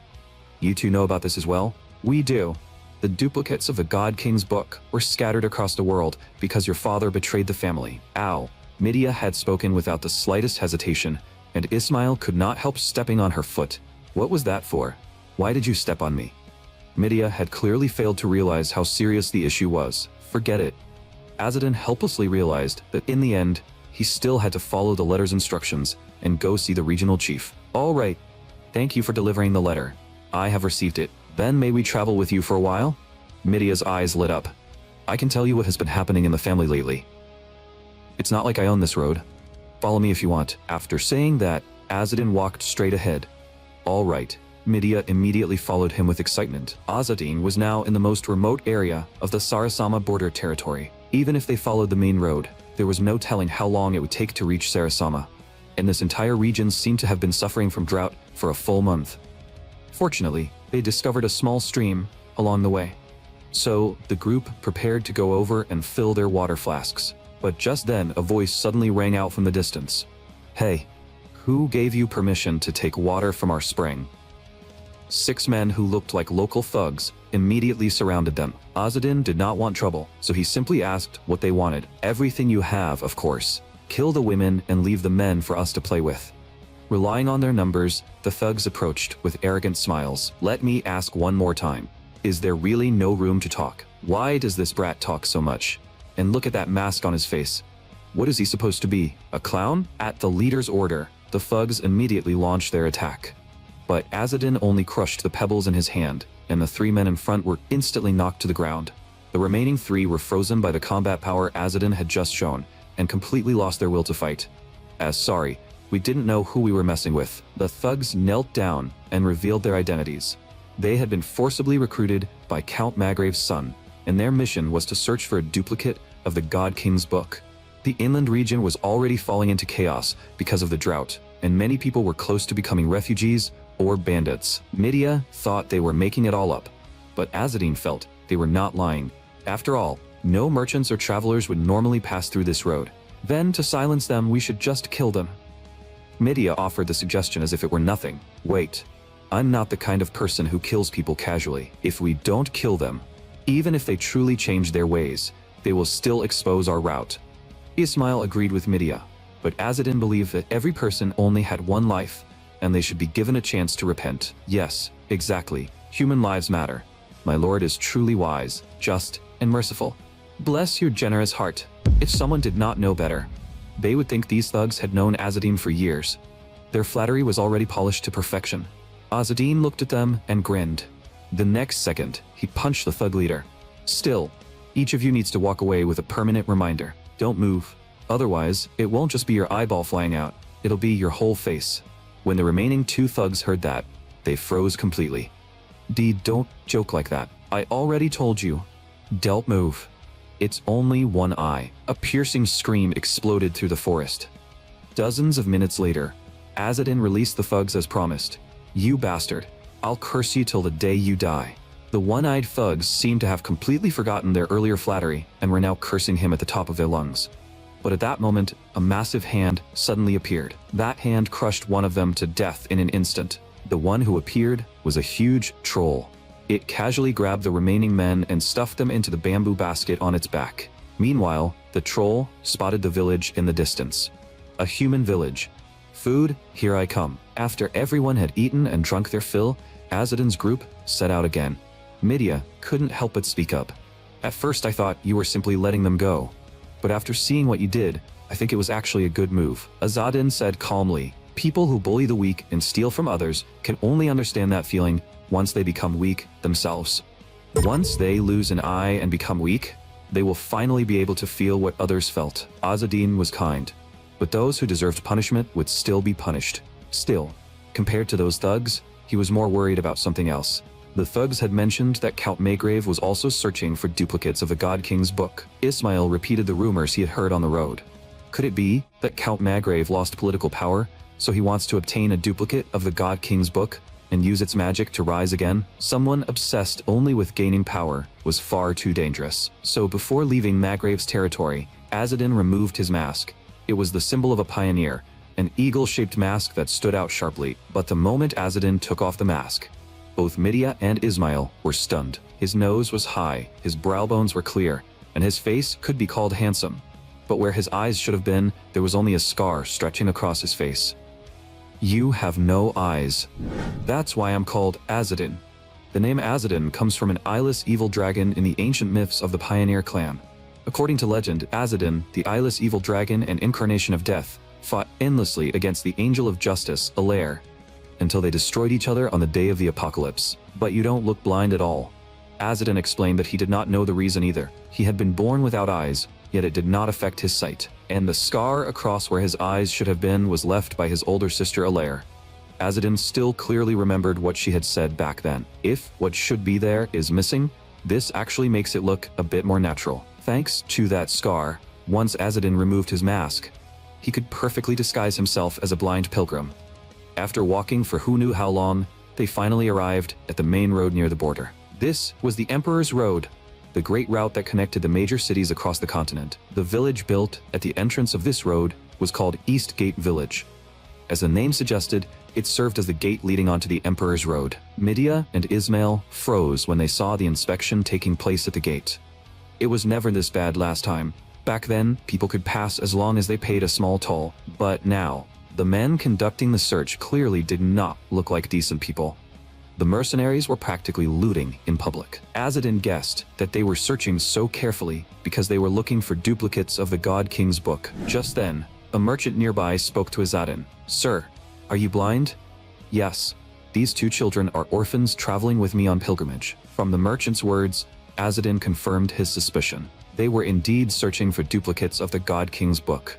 "You two know about this as well?" "We do. The duplicates of the God King's book were scattered across the world because your father betrayed the family." Ow. Midia had spoken without the slightest hesitation, and Ismail could not help stepping on her foot. "What was that for? Why did you step on me?" Midia had clearly failed to realize how serious the issue was. Forget it. Azadin helplessly realized that in the end, he still had to follow the letter's instructions and go see the regional chief. "All right. Thank you for delivering the letter. I have received it. Then may we travel with you for a while?" Midia's eyes lit up. "I can tell you what has been happening in the family lately. It's not like I own this road. Follow me if you want." After saying that, Azadin walked straight ahead. "All right." Midia immediately followed him with excitement. Azadin was now in the most remote area of the Sarasama border territory. Even if they followed the main road, there was no telling how long it would take to reach Sarasama, and this entire region seemed to have been suffering from drought for a full month. Fortunately, they discovered a small stream along the way. So, the group prepared to go over and fill their water flasks. But just then, a voice suddenly rang out from the distance. "Hey, who gave you permission to take water from our spring?" 6 men who looked like local thugs immediately surrounded them. Azadin did not want trouble, so he simply asked what they wanted. "Everything you have, of course. Kill the women and leave the men for us to play with." Relying on their numbers, the thugs approached with arrogant smiles. "Let me ask one more time. Is there really no room to talk? Why does this brat talk so much? And look at that mask on his face. What is he supposed to be, a clown?" At the leader's order, the thugs immediately launched their attack. But Azadin only crushed the pebbles in his hand, and the 3 men in front were instantly knocked to the ground. The remaining 3 were frozen by the combat power Azadin had just shown, and completely lost their will to fight. As sorry, we didn't know who we were messing with. The thugs knelt down and revealed their identities. They had been forcibly recruited by Count Magrave's son, and their mission was to search for a duplicate of the God King's book. The inland region was already falling into chaos because of the drought, and many people were close to becoming refugees or bandits. Midia thought they were making it all up, but Azadin felt they were not lying. After all, no merchants or travelers would normally pass through this road. Then, to silence them, we should just kill them. Midia offered the suggestion as if it were nothing. "Wait, I'm not the kind of person who kills people casually. If we don't kill them, even if they truly change their ways, they will still expose our route." Ismail agreed with Midia, but Azadin believed that every person only had one life, and they should be given a chance to repent. "Yes, exactly. Human lives matter. My lord is truly wise, just, and merciful. Bless your generous heart." If someone did not know better, they would think these thugs had known Azadin for years. Their flattery was already polished to perfection. Azadin looked at them and grinned. The next second, he punched the thug leader. "Still, each of you needs to walk away with a permanent reminder. Don't move. Otherwise, it won't just be your eyeball flying out, it'll be your whole face." When the remaining 2 thugs heard that, they froze completely. Don't joke like that. I already told you. Don't move. It's only one eye." A piercing scream exploded through the forest. Dozens of minutes later, Azadin released the thugs as promised. "You bastard. I'll curse you till the day you die." The one-eyed thugs seemed to have completely forgotten their earlier flattery and were now cursing him at the top of their lungs. But at that moment, a massive hand suddenly appeared. That hand crushed one of them to death in an instant. The one who appeared was a huge troll. It casually grabbed the remaining men and stuffed them into the bamboo basket on its back. Meanwhile, the troll spotted the village in the distance. A human village. Food, here I come. After everyone had eaten and drunk their fill, Azadin's group set out again. Midia couldn't help but speak up. At first I thought you were simply letting them go. But after seeing what you did, I think it was actually a good move. Azadin said calmly, people who bully the weak and steal from others can only understand that feeling once they become weak themselves. Once they lose an eye and become weak, they will finally be able to feel what others felt. Azadin was kind, but those who deserved punishment would still be punished. Still, compared to those thugs, he was more worried about something else. The thugs had mentioned that Count Maygrave was also searching for duplicates of the God King's book. Ismail repeated the rumors he had heard on the road. Could it be that Count Maygrave lost political power, so he wants to obtain a duplicate of the God King's book and use its magic to rise again? Someone obsessed only with gaining power was far too dangerous. So before leaving Maygrave's territory, Azadin removed his mask. It was the symbol of a pioneer, an eagle-shaped mask that stood out sharply. But the moment Azadin took off the mask, both Midia and Ismail were stunned. His nose was high, his brow bones were clear, and his face could be called handsome. But where his eyes should have been, there was only a scar stretching across his face. You have no eyes. That's why I'm called Azadin. The name Azadin comes from an eyeless evil dragon in the ancient myths of the Pioneer clan. According to legend, Azadin, the eyeless evil dragon and incarnation of death, fought endlessly against the angel of justice, Alair, until they destroyed each other on the day of the apocalypse. But you don't look blind at all. Azadin explained that he did not know the reason either. He had been born without eyes, yet it did not affect his sight, and the scar across where his eyes should have been was left by his older sister Alair. Azadin still clearly remembered what she had said back then. If what should be there is missing, this actually makes it look a bit more natural. Thanks to that scar, once Azadin removed his mask, he could perfectly disguise himself as a blind pilgrim. After walking for who knew how long, they finally arrived at the main road near the border. This was the Emperor's Road, the great route that connected the major cities across the continent. The village built at the entrance of this road was called East Gate Village. As the name suggested, it served as the gate leading onto the Emperor's Road. Midia and Ismail froze when they saw the inspection taking place at the gate. It was never this bad last time. Back then, people could pass as long as they paid a small toll, but now, the men conducting the search clearly did not look like decent people. The mercenaries were practically looting in public. Azadin guessed that they were searching so carefully because they were looking for duplicates of the God King's book. Just then, a merchant nearby spoke to Azadin. Sir, are you blind? Yes. These two children are orphans traveling with me on pilgrimage. From the merchant's words, Azadin confirmed his suspicion. They were indeed searching for duplicates of the God King's book.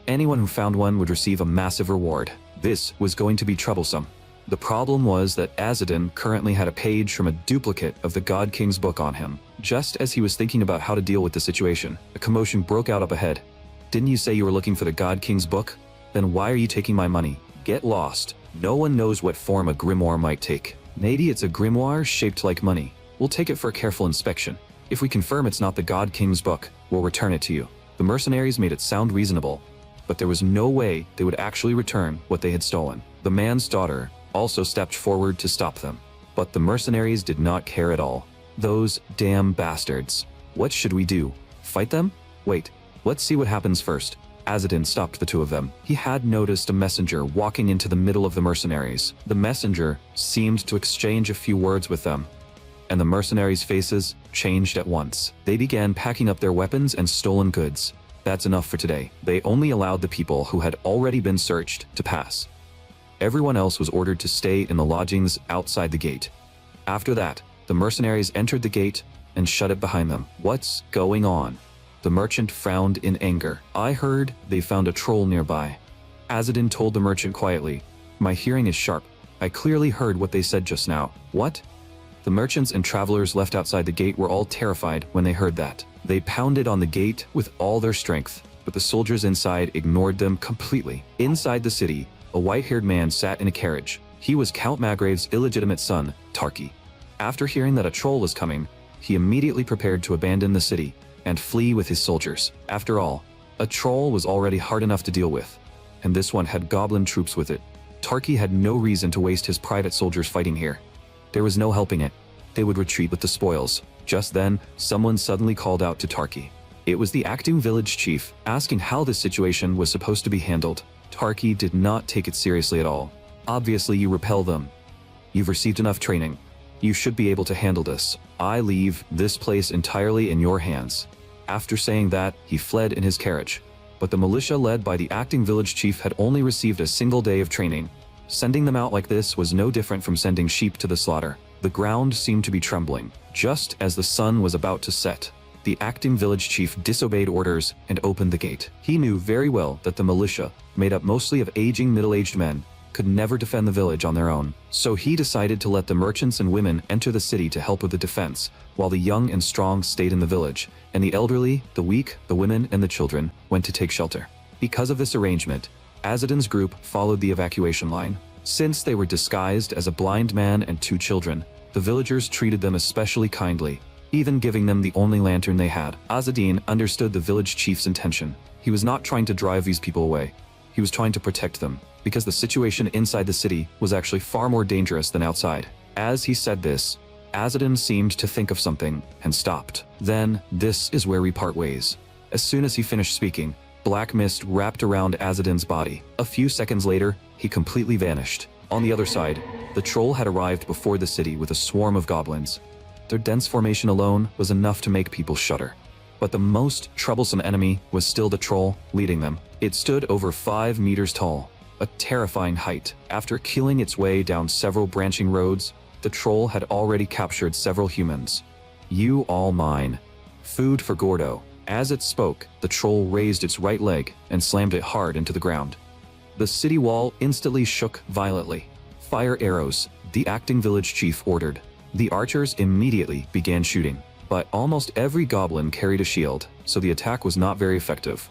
Anyone who found one would receive a massive reward. This was going to be troublesome. The problem was that Azadin currently had a page from a duplicate of the God King's book on him. Just as he was thinking about how to deal with the situation, a commotion broke out up ahead. Didn't you say you were looking for the God King's book? Then why are you taking my money? Get lost. No one knows what form a grimoire might take. Maybe it's a grimoire shaped like money. We'll take it for a careful inspection. If we confirm it's not the God King's book, we'll return it to you. The mercenaries made it sound reasonable, but there was no way they would actually return what they had stolen. The man's daughter also stepped forward to stop them, but the mercenaries did not care at all. Those damn bastards. What should we do? Fight them? Wait, let's see what happens first. Azadin stopped the two of them. He had noticed a messenger walking into the middle of the mercenaries. The messenger seemed to exchange a few words with them, and the mercenaries' faces changed at once. They began packing up their weapons and stolen goods. That's enough for today. They only allowed the people who had already been searched to pass. Everyone else was ordered to stay in the lodgings outside the gate. After that, the mercenaries entered the gate and shut it behind them. What's going on? The merchant frowned in anger. I heard they found a troll nearby. Azadin told the merchant quietly, my hearing is sharp. I clearly heard what they said just now. What? The merchants and travelers left outside the gate were all terrified when they heard that. They pounded on the gate with all their strength, but the soldiers inside ignored them completely. Inside the city, a white-haired man sat in a carriage. He was Count Magrave's illegitimate son, Tarki. After hearing that a troll was coming, he immediately prepared to abandon the city and flee with his soldiers. After all, a troll was already hard enough to deal with, and this one had goblin troops with it. Tarki had no reason to waste his private soldiers fighting here. There was no helping it. they would retreat with the spoils. Just then, someone suddenly called out to Tarki. It was the acting village chief, asking how this situation was supposed to be handled. Tarki did not take it seriously at all. Obviously, you repel them. You've received enough training. You should be able to handle this. I leave this place entirely in your hands. After saying that, he fled in his carriage. But the militia led by the acting village chief had only received a single day of training. Sending them out like this was no different from sending sheep to the slaughter. The ground seemed to be trembling. Just as the sun was about to set, the acting village chief disobeyed orders and opened the gate. He knew very well that the militia, made up mostly of aging middle-aged men, could never defend the village on their own. So he decided to let the merchants and women enter the city to help with the defense, while the young and strong stayed in the village, and the elderly, the weak, the women, and the children went to take shelter. Because of this arrangement, Azadin's group followed the evacuation line. Since they were disguised as a blind man and 2 children, the villagers treated them especially kindly, even giving them the only lantern they had. Azadin understood the village chief's intention. He was not trying to drive these people away. He was trying to protect them, because the situation inside the city was actually far more dangerous than outside. As he said this, Azadin seemed to think of something and stopped. Then, this is where we part ways. As soon as he finished speaking, black mist wrapped around Azadin's body. A few seconds later, he completely vanished. On the other side, the troll had arrived before the city with a swarm of goblins. Their dense formation alone was enough to make people shudder. But the most troublesome enemy was still the troll, leading them. It stood over 5 meters tall, a terrifying height. After killing its way down several branching roads, the troll had already captured several humans. You all mine. Food for Gordo. As it spoke, the troll raised its right leg and slammed it hard into the ground. The city wall instantly shook violently. Fire arrows, the acting village chief ordered. The archers immediately began shooting, but almost every goblin carried a shield, so the attack was not very effective.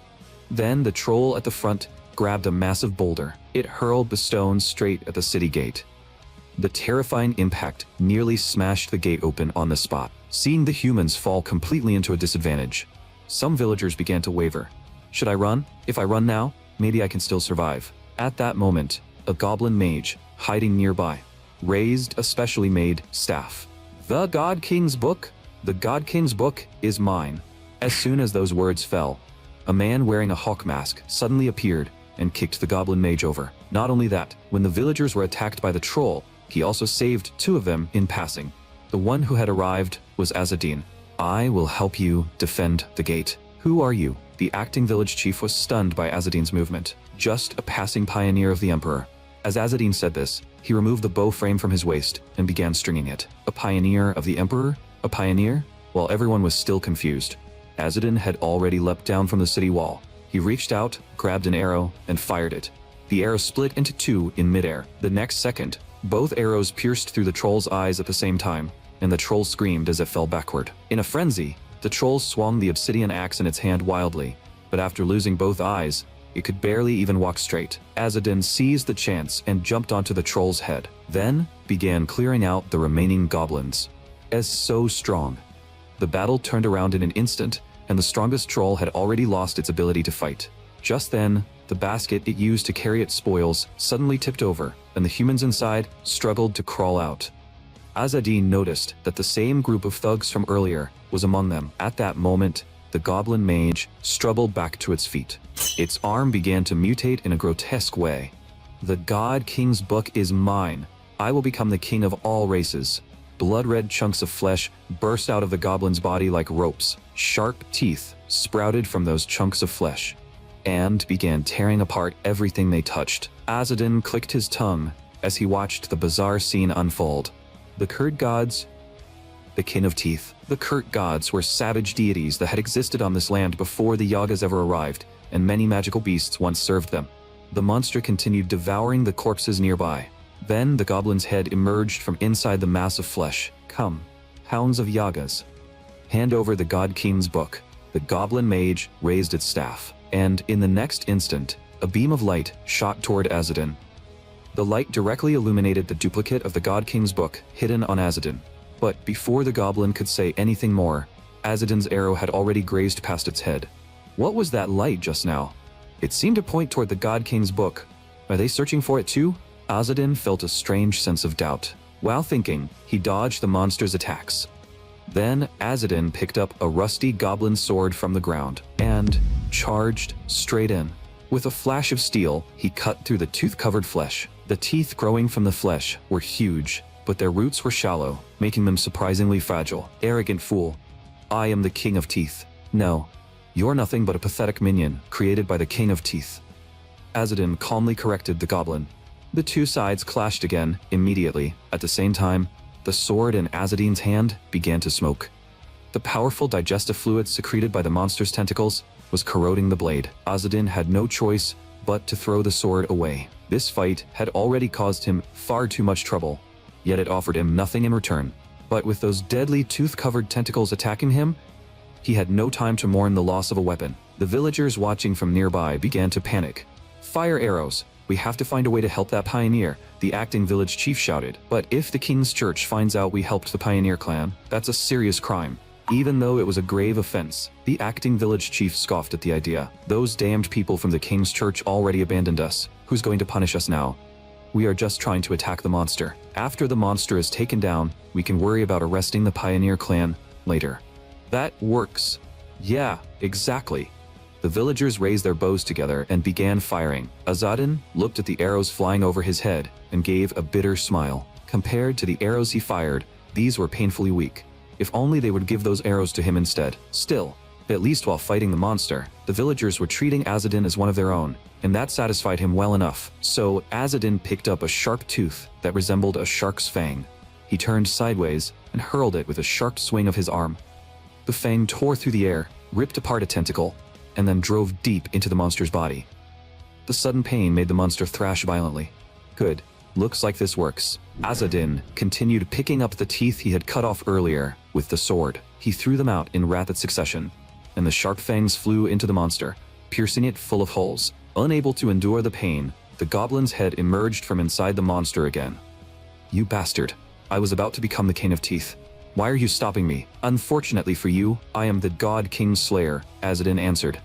Then the troll at the front grabbed a massive boulder. It hurled the stone straight at the city gate. The terrifying impact nearly smashed the gate open on the spot. Seeing the humans fall completely into a disadvantage, some villagers began to waver. Should I run? If I run now, maybe I can still survive. At that moment, a goblin mage, hiding nearby, raised a specially made staff. The God King's book? The God King's book is mine. As soon as those words fell, a man wearing a hawk mask suddenly appeared and kicked the goblin mage over. Not only that, when the villagers were attacked by the troll, he also saved 2 of them in passing. The one who had arrived was Azadin. I will help you defend the gate. Who are you? The acting village chief was stunned by Azadin's movement. Just a passing pioneer of the emperor. As Azadin said this, he removed the bow frame from his waist and began stringing it. A pioneer of the emperor? A pioneer? While everyone was still confused, Azadin had already leapt down from the city wall. He reached out, grabbed an arrow, and fired it. The arrow split into 2 in midair. The next second, both arrows pierced through the troll's eyes at the same time, and the troll screamed as it fell backward. In a frenzy, the troll swung the obsidian axe in its hand wildly, but after losing both eyes, it could barely even walk straight. Azadin seized the chance and jumped onto the troll's head, then began clearing out the remaining goblins. As so strong, the battle turned around in an instant, and the strongest troll had already lost its ability to fight. Just then, the basket it used to carry its spoils suddenly tipped over, and the humans inside struggled to crawl out. Azadin noticed that the same group of thugs from earlier was among them. At that moment, the goblin mage struggled back to its feet. Its arm began to mutate in a grotesque way. The God King's book is mine. I will become the king of all races. Blood-red chunks of flesh burst out of the goblin's body like ropes. Sharp teeth sprouted from those chunks of flesh and began tearing apart everything they touched. Azadin clicked his tongue as he watched the bizarre scene unfold. The Kurt gods, the kin of teeth. The Kurt gods were savage deities that had existed on this land before the Yagas ever arrived, and many magical beasts once served them. The monster continued devouring the corpses nearby. Then the goblin's head emerged from inside the mass of flesh. Come, hounds of Yagas, hand over the God King's book. The goblin mage raised its staff, and in the next instant, a beam of light shot toward Azadin. The light directly illuminated the duplicate of the God King's book hidden on Azadin. But before the goblin could say anything more, Azadin's arrow had already grazed past its head. What was that light just now? It seemed to point toward the God King's book. Are they searching for it too? Azadin felt a strange sense of doubt. While thinking, he dodged the monster's attacks. Then, Azadin picked up a rusty goblin sword from the ground and charged straight in. With a flash of steel, he cut through the tooth-covered flesh. The teeth growing from the flesh were huge, but their roots were shallow, making them surprisingly fragile. Arrogant fool. I am the King of Teeth. No, you're nothing but a pathetic minion created by the King of Teeth. Azadin calmly corrected the goblin. The two sides clashed again, immediately. At the same time, the sword in Azadin's hand began to smoke. The powerful digestive fluid secreted by the monster's tentacles was corroding the blade. Azadin had no choice but to throw the sword away. This fight had already caused him far too much trouble, yet it offered him nothing in return. But with those deadly tooth-covered tentacles attacking him, he had no time to mourn the loss of a weapon. The villagers watching from nearby began to panic. Fire arrows! We have to find a way to help that pioneer, the acting village chief shouted. But if the king's church finds out we helped the pioneer clan, that's a serious crime. Even though it was a grave offense, the acting village chief scoffed at the idea. Those damned people from the king's church already abandoned us. Who's going to punish us now? We are just trying to attack the monster. After the monster is taken down, we can worry about arresting the pioneer clan later. That works. Yeah, exactly. The villagers raised their bows together and began firing. Azadin looked at the arrows flying over his head and gave a bitter smile. Compared to the arrows he fired, these were painfully weak. If only they would give those arrows to him instead. Still, at least while fighting the monster, the villagers were treating Azadin as one of their own, and that satisfied him well enough. So Azadin picked up a sharp tooth that resembled a shark's fang. He turned sideways and hurled it with a sharp swing of his arm. The fang tore through the air, ripped apart a tentacle, and then drove deep into the monster's body. The sudden pain made the monster thrash violently. Good. Looks like this works. Azadin continued picking up the teeth he had cut off earlier with the sword. He threw them out in rapid succession, and the sharp fangs flew into the monster, piercing it full of holes. Unable to endure the pain, the goblin's head emerged from inside the monster again. You bastard. I was about to become the King of Teeth. Why are you stopping me? Unfortunately for you, I am the God King Slayer, Azadin answered.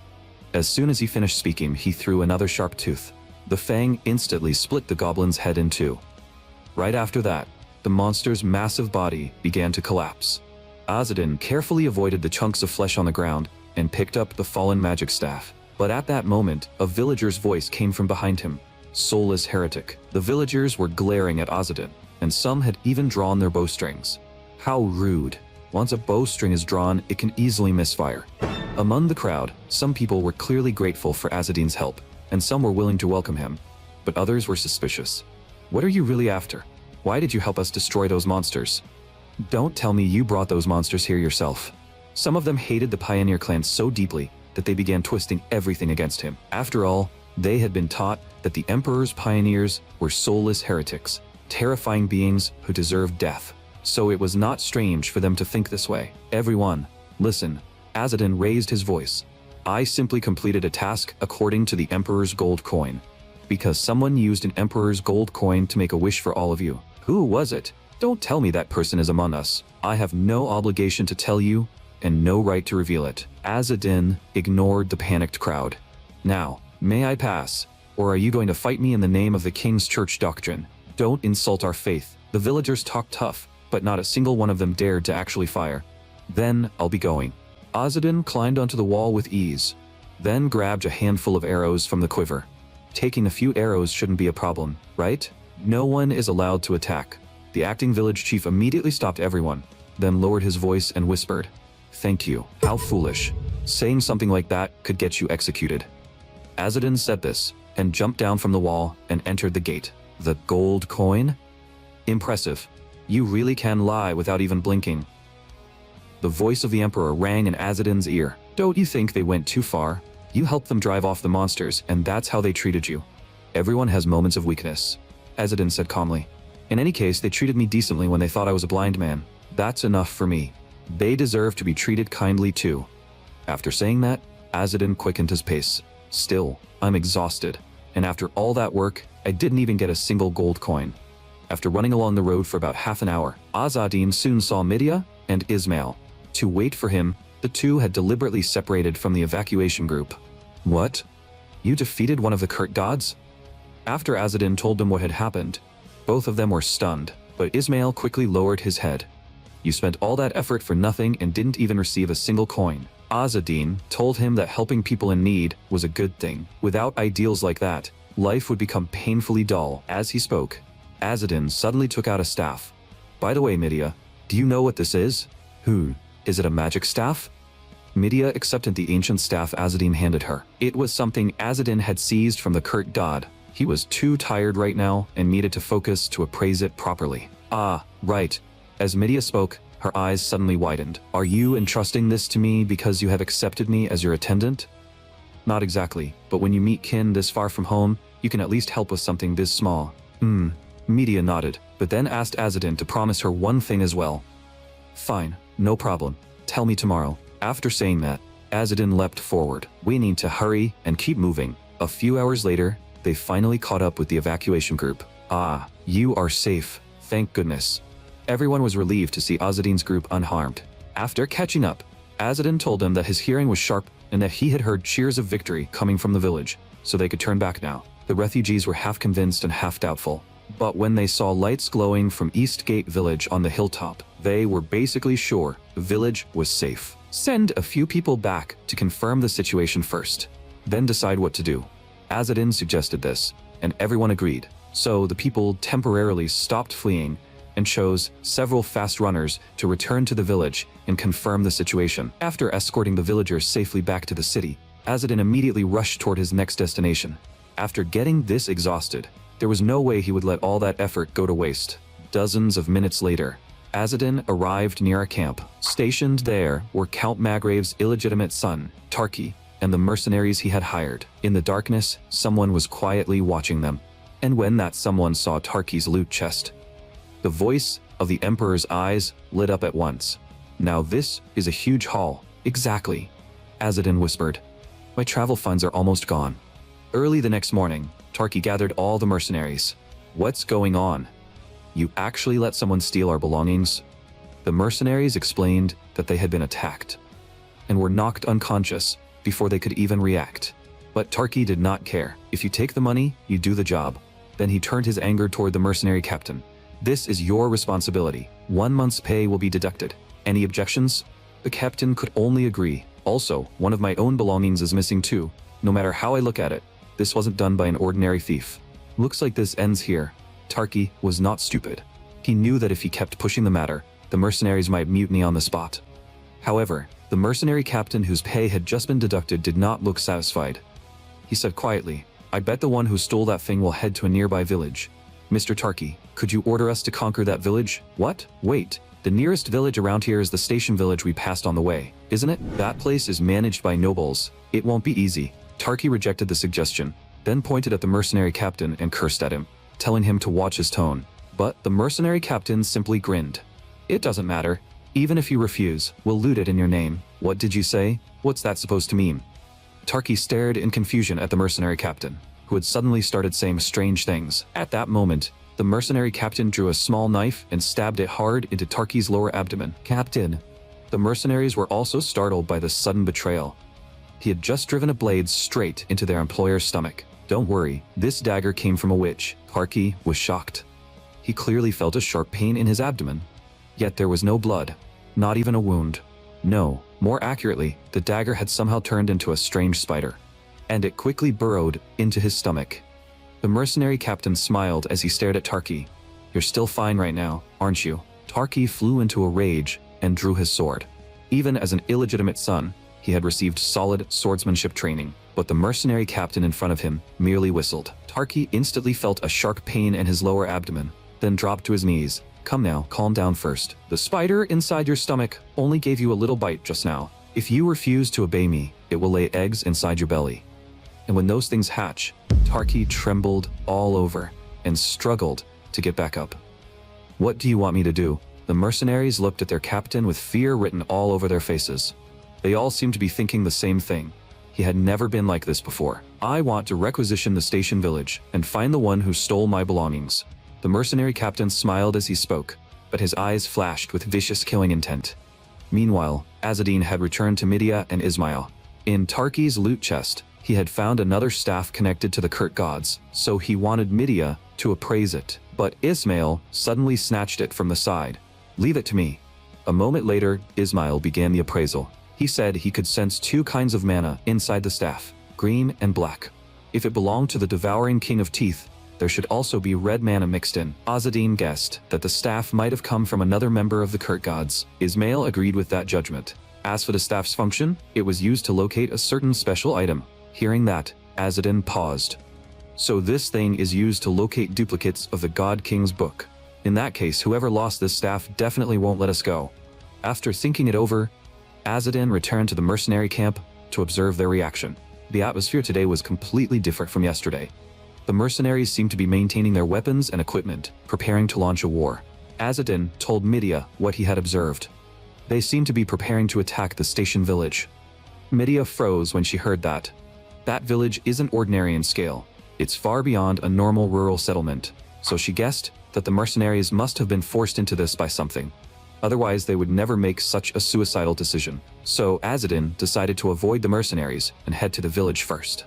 As soon as he finished speaking, he threw another sharp tooth. The fang instantly split the goblin's head in two. Right after that, the monster's massive body began to collapse. Azadin carefully avoided the chunks of flesh on the ground and picked up the fallen magic staff. But at that moment, a villager's voice came from behind him. Soulless heretic. The villagers were glaring at Azadin, and some had even drawn their bowstrings. How rude. Once a bowstring is drawn, it can easily misfire. Among the crowd, some people were clearly grateful for Azadin's help, and some were willing to welcome him, but others were suspicious. What are you really after? Why did you help us destroy those monsters? Don't tell me you brought those monsters here yourself. Some of them hated the Pioneer clan so deeply that they began twisting everything against him. After all, they had been taught that the Emperor's pioneers were soulless heretics, terrifying beings who deserved death. So it was not strange for them to think this way. Everyone, listen. Azadin raised his voice. I simply completed a task according to the Emperor's gold coin. Because someone used an Emperor's gold coin to make a wish for all of you. Who was it? Don't tell me that person is among us. I have no obligation to tell you, and no right to reveal it. Azadin ignored the panicked crowd. Now, may I pass? Or are you going to fight me in the name of the King's Church doctrine? Don't insult our faith. The villagers talked tough, but not a single one of them dared to actually fire. Then, I'll be going. Azadin climbed onto the wall with ease, then grabbed a handful of arrows from the quiver. Taking a few arrows shouldn't be a problem, right? No one is allowed to attack. The acting village chief immediately stopped everyone, then lowered his voice and whispered, Thank you. How foolish. Saying something like that could get you executed. Azadin said this, and jumped down from the wall and entered the gate. The gold coin? Impressive. You really can lie without even blinking. The voice of the Emperor rang in Azadin's ear. Don't you think they went too far? You helped them drive off the monsters, and that's how they treated you. Everyone has moments of weakness, Azadin said calmly. In any case, they treated me decently when they thought I was a blind man. That's enough for me. They deserve to be treated kindly too. After saying that, Azadin quickened his pace. Still, I'm exhausted, and after all that work, I didn't even get a single gold coin. After running along the road for about half an hour, Azadin soon saw Midia and Ismail. To wait for him, the two had deliberately separated from the evacuation group. What? You defeated one of the Kurt gods? After Azadin told them what had happened, both of them were stunned. But Ismail quickly lowered his head. You spent all that effort for nothing and didn't even receive a single coin. Azzedine told him that helping people in need was a good thing. Without ideals like that, life would become painfully dull. As he spoke, Azzedine suddenly took out a staff. By the way, Midia, do you know what this is? Is it a magic staff? Midia accepted the ancient staff Azzedine handed her. It was something Azzedine had seized from the Kurt god. He was too tired right now and needed to focus to appraise it properly. Ah, right. As Midia spoke, her eyes suddenly widened. Are you entrusting this to me because you have accepted me as your attendant? Not exactly, but when you meet kin this far from home, you can at least help with something this small. Midia nodded, but then asked Azzedine to promise her one thing as well. Fine, no problem. Tell me tomorrow. After saying that, Azzedine leapt forward. We need to hurry and keep moving. A few hours later, they finally caught up with the evacuation group. Ah, you are safe. Thank goodness. Everyone was relieved to see Azzedine's group unharmed. After catching up, Azzedine told them that his hearing was sharp and that he had heard cheers of victory coming from the village, so they could turn back now. The refugees were half convinced and half doubtful. But when they saw lights glowing from Eastgate Village on the hilltop, they were basically sure the village was safe. Send a few people back to confirm the situation first, then decide what to do. Azzedine suggested this, and everyone agreed. So the people temporarily stopped fleeing and chose several fast runners to return to the village and confirm the situation. After escorting the villagers safely back to the city, Azzedine immediately rushed toward his next destination. After getting this exhausted, there was no way he would let all that effort go to waste. Dozens of minutes later, Azzedine arrived near a camp. Stationed there were Count Magrave's illegitimate son, Tarki, and the mercenaries he had hired. In the darkness, someone was quietly watching them. And when that someone saw Tarki's loot chest, the voice of the Emperor's eyes lit up at once. Now this is a huge haul. Exactly. Azzedine whispered. My travel funds are almost gone. Early the next morning, Tarki gathered all the mercenaries. What's going on? You actually let someone steal our belongings? The mercenaries explained that they had been attacked and were knocked unconscious before they could even react. But Tarki did not care. If you take the money, you do the job. Then he turned his anger toward the mercenary captain. This is your responsibility. 1 month's pay will be deducted. Any objections? The captain could only agree. Also, one of my own belongings is missing too. No matter how I look at it, this wasn't done by an ordinary thief. Looks like this ends here. Tarki was not stupid. He knew that if he kept pushing the matter, the mercenaries might mutiny on the spot. However, the mercenary captain whose pay had just been deducted did not look satisfied. He said quietly, I bet the one who stole that thing will head to a nearby village. Mr. Tarki, could you order us to conquer that village? What? Wait. The nearest village around here is the station village we passed on the way, isn't it? That place is managed by nobles. It won't be easy. Tarki rejected the suggestion, then pointed at the mercenary captain and cursed at him, telling him to watch his tone. But the mercenary captain simply grinned. It doesn't matter. Even if you refuse, we'll loot it in your name. What did you say? What's that supposed to mean? Tarki stared in confusion at the mercenary captain, who had suddenly started saying strange things. At that moment, the mercenary captain drew a small knife and stabbed it hard into Tarki's lower abdomen. Captain. The mercenaries were also startled by the sudden betrayal. He had just driven a blade straight into their employer's stomach. Don't worry, this dagger came from a witch. Tarki was shocked. He clearly felt a sharp pain in his abdomen. Yet there was no blood, not even a wound. No, more accurately, the dagger had somehow turned into a strange spider, and it quickly burrowed into his stomach. The mercenary captain smiled as he stared at Tarki. You're still fine right now, aren't you? Tarki flew into a rage and drew his sword. Even as an illegitimate son, he had received solid swordsmanship training, but the mercenary captain in front of him merely whistled. Tarki instantly felt a sharp pain in his lower abdomen, then dropped to his knees. Come now, calm down first. The spider inside your stomach only gave you a little bite just now. If you refuse to obey me, it will lay eggs inside your belly. And when those things hatch, Tarki trembled all over and struggled to get back up. What do you want me to do? The mercenaries looked at their captain with fear written all over their faces. They all seemed to be thinking the same thing. He had never been like this before. I want to requisition the station village and find the one who stole my belongings. The mercenary captain smiled as he spoke, but his eyes flashed with vicious killing intent. Meanwhile, Azzedine had returned to Midia and Ismail. In Tarki's loot chest, he had found another staff connected to the Kurt gods, so he wanted Midia to appraise it. But Ismail suddenly snatched it from the side. "Leave it to me." A moment later, Ismail began the appraisal. He said he could sense two kinds of mana inside the staff, green and black. If it belonged to the devouring king of teeth, there should also be red mana mixed in. Azzedine guessed that the staff might have come from another member of the Kurt gods. Ismail agreed with that judgment. As for the staff's function, it was used to locate a certain special item. Hearing that, Azzedine paused. "So this thing is used to locate duplicates of the God King's book. In that case, whoever lost this staff definitely won't let us go." After thinking it over, Azzedine returned to the mercenary camp to observe their reaction. The atmosphere today was completely different from yesterday. The mercenaries seemed to be maintaining their weapons and equipment, preparing to launch a war. Azzedine told Midia what he had observed. They seemed to be preparing to attack the station village. Midia froze when she heard that. That village isn't ordinary in scale. It's far beyond a normal rural settlement, so she guessed that the mercenaries must have been forced into this by something. Otherwise, they would never make such a suicidal decision. So Azzedine decided to avoid the mercenaries and head to the village first.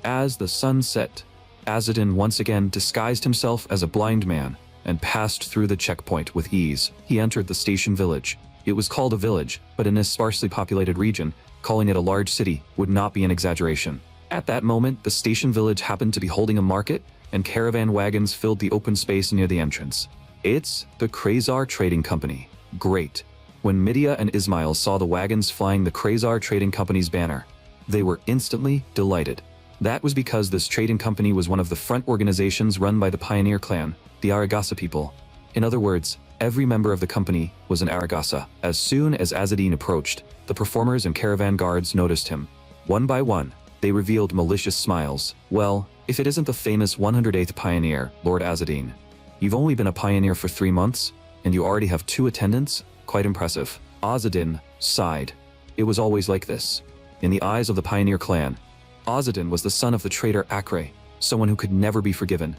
As the sun set, Azzedine once again disguised himself as a blind man and passed through the checkpoint with ease. He entered the station village. It was called a village, but in this sparsely populated region, calling it a large city would not be an exaggeration. At that moment, the station village happened to be holding a market, and caravan wagons filled the open space near the entrance. It's the Krasar Trading Company. Great. When Midia and Ismail saw the wagons flying the Krasar Trading Company's banner, they were instantly delighted. That was because this trading company was one of the front organizations run by the pioneer clan, the Aragasa people. In other words, every member of the company was an Aragasa. As soon as Azzedine approached, the performers and caravan guards noticed him. One by one, they revealed malicious smiles. "Well, if it isn't the famous 108th pioneer, Lord Azzedine. You've only been a pioneer for 3 months, and you already have 2 attendants? Quite impressive." Azzedine sighed. It was always like this. In the eyes of the pioneer clan, Azzedine was the son of the traitor Akre, someone who could never be forgiven.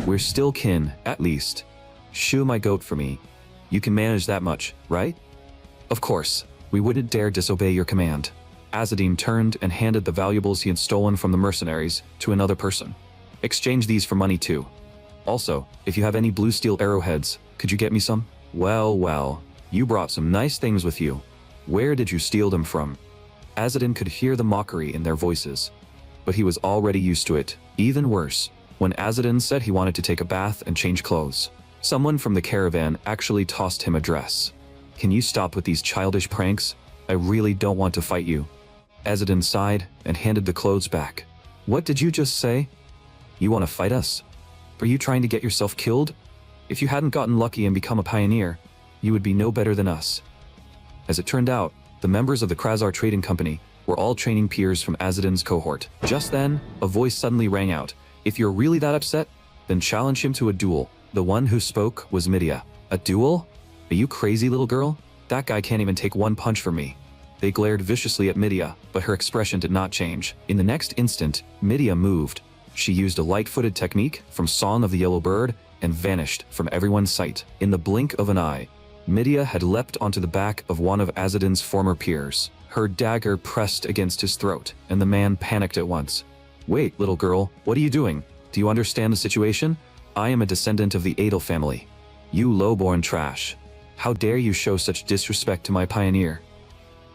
"We're still kin, at least. Shoe my goat for me. You can manage that much, right?" "Of course, we wouldn't dare disobey your command." Azzedine turned and handed the valuables he had stolen from the mercenaries to another person. "Exchange these for money too. Also, if you have any blue steel arrowheads, could you get me some?" Well, you brought some nice things with you. Where did you steal them from?" Azzedine could hear the mockery in their voices, but he was already used to it. Even worse, when Azzedine said he wanted to take a bath and change clothes, someone from the caravan actually tossed him a dress. "Can you stop with these childish pranks? I really don't want to fight you." Azzedine sighed and handed the clothes back. "What did you just say? You want to fight us? Are you trying to get yourself killed? If you hadn't gotten lucky and become a pioneer, you would be no better than us." As it turned out, the members of the Krasar Trading Company were all training peers from Azzedine's cohort. Just then, a voice suddenly rang out. "If you're really that upset, then challenge him to a duel." The one who spoke was Midia. "A duel? Are you crazy, little girl? That guy can't even take one punch from me." They glared viciously at Midia, but her expression did not change. In the next instant, Midia moved. She used a light-footed technique from Song of the Yellow Bird and vanished from everyone's sight. In the blink of an eye, Midia had leapt onto the back of one of Azzedine's former peers. Her dagger pressed against his throat, and the man panicked at once. "Wait, little girl, what are you doing? Do you understand the situation? I am a descendant of the Adel family. You low-born trash. How dare you show such disrespect to my pioneer?"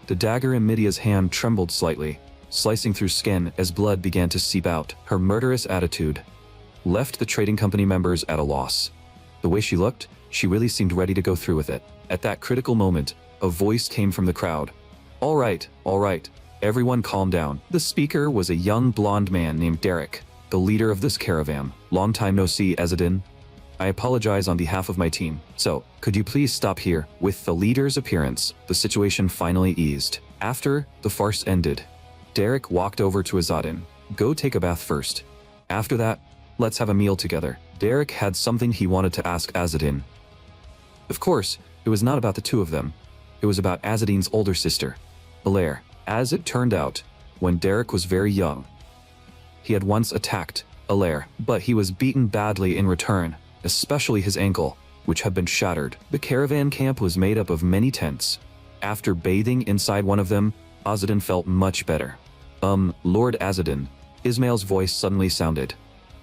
The dagger in Midia's hand trembled slightly, slicing through skin as blood began to seep out. Her murderous attitude left the trading company members at a loss. The way she looked, she really seemed ready to go through with it. At that critical moment, a voice came from the crowd. All right, everyone calm down." The speaker was a young blonde man named Derek, the leader of this caravan. "Long time no see, Azzedine. I apologize on behalf of my team. So, could you please stop here?" With the leader's appearance, the situation finally eased. After the farce ended, Derek walked over to Azzedine. "Go take a bath first. After that, let's have a meal together." Derek had something he wanted to ask Azzedine. Of course, it was not about the two of them. It was about Azzedine's older sister, Alaire. As it turned out, when Derek was very young, he had once attacked Alaire, but he was beaten badly in return, especially his ankle, which had been shattered. The caravan camp was made up of many tents. After bathing inside one of them, Azzedine felt much better. Lord Azzedine," Ismail's voice suddenly sounded.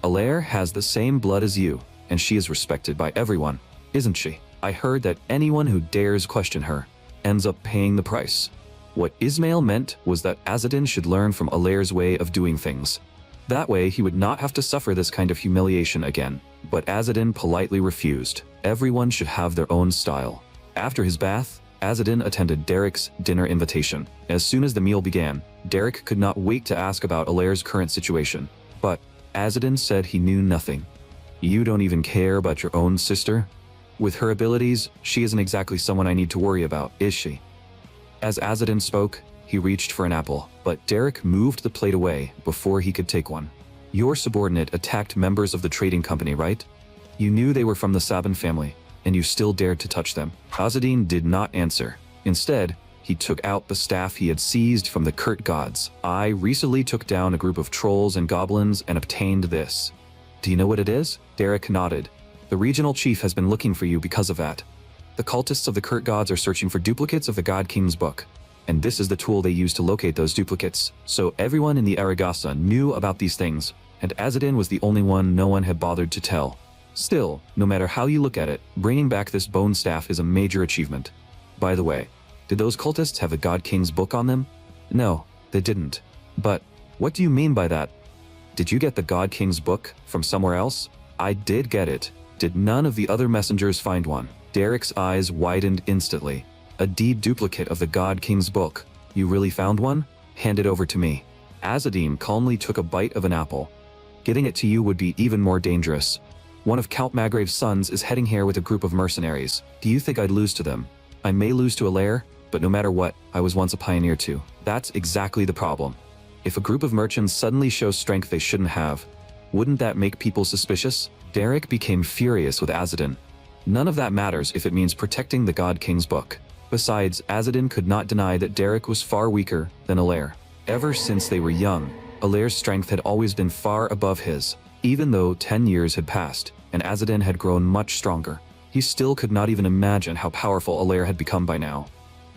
"Alaire has the same blood as you, and she is respected by everyone, isn't she? I heard that anyone who dares question her ends up paying the price. What Ismail meant was that Azadin should learn from Alair's way of doing things. That way he would not have to suffer this kind of humiliation again. But Azadin politely refused. Everyone should have their own style. After his bath, Azadin attended Derek's dinner invitation. As soon as the meal began, Derek could not wait to ask about Alair's current situation. But Azadin said he knew nothing. You don't even care about your own sister? With her abilities, she isn't exactly someone I need to worry about, is she? As Azadin spoke, he reached for an apple, but Derek moved the plate away before he could take one. Your subordinate attacked members of the trading company, right? You knew they were from the Sabin family, and you still dared to touch them. Azadin did not answer. Instead, he took out the staff he had seized from the Kurt gods. I recently took down a group of trolls and goblins and obtained this. Do you know what it is? Derek nodded. The regional chief has been looking for you because of that. The cultists of the Kurt gods are searching for duplicates of the God King's book, and this is the tool they use to locate those duplicates. So everyone in the Aragasa knew about these things, and Azadin was the only one no one had bothered to tell. Still, no matter how you look at it, bringing back this bone staff is a major achievement. By the way, did those cultists have the God King's book on them? No, they didn't. But what do you mean by that? Did you get the God King's book from somewhere else? I did get it. Did none of the other messengers find one? Derek's eyes widened instantly. A deed duplicate of the God King's book. You really found one? Hand it over to me. Azadin calmly took a bite of an apple. Getting it to you would be even more dangerous. One of Count Magrave's sons is heading here with a group of mercenaries. Do you think I'd lose to them? I may lose to Alair, but no matter what, I was once a pioneer too. That's exactly the problem. If a group of merchants suddenly shows strength they shouldn't have, wouldn't that make people suspicious? Derek became furious with Azadin. None of that matters if it means protecting the God King's book. Besides, Azadin could not deny that Derek was far weaker than Alair. Ever since they were young, Alair's strength had always been far above his. Even though 10 years had passed, and Azadin had grown much stronger, he still could not even imagine how powerful Alair had become by now.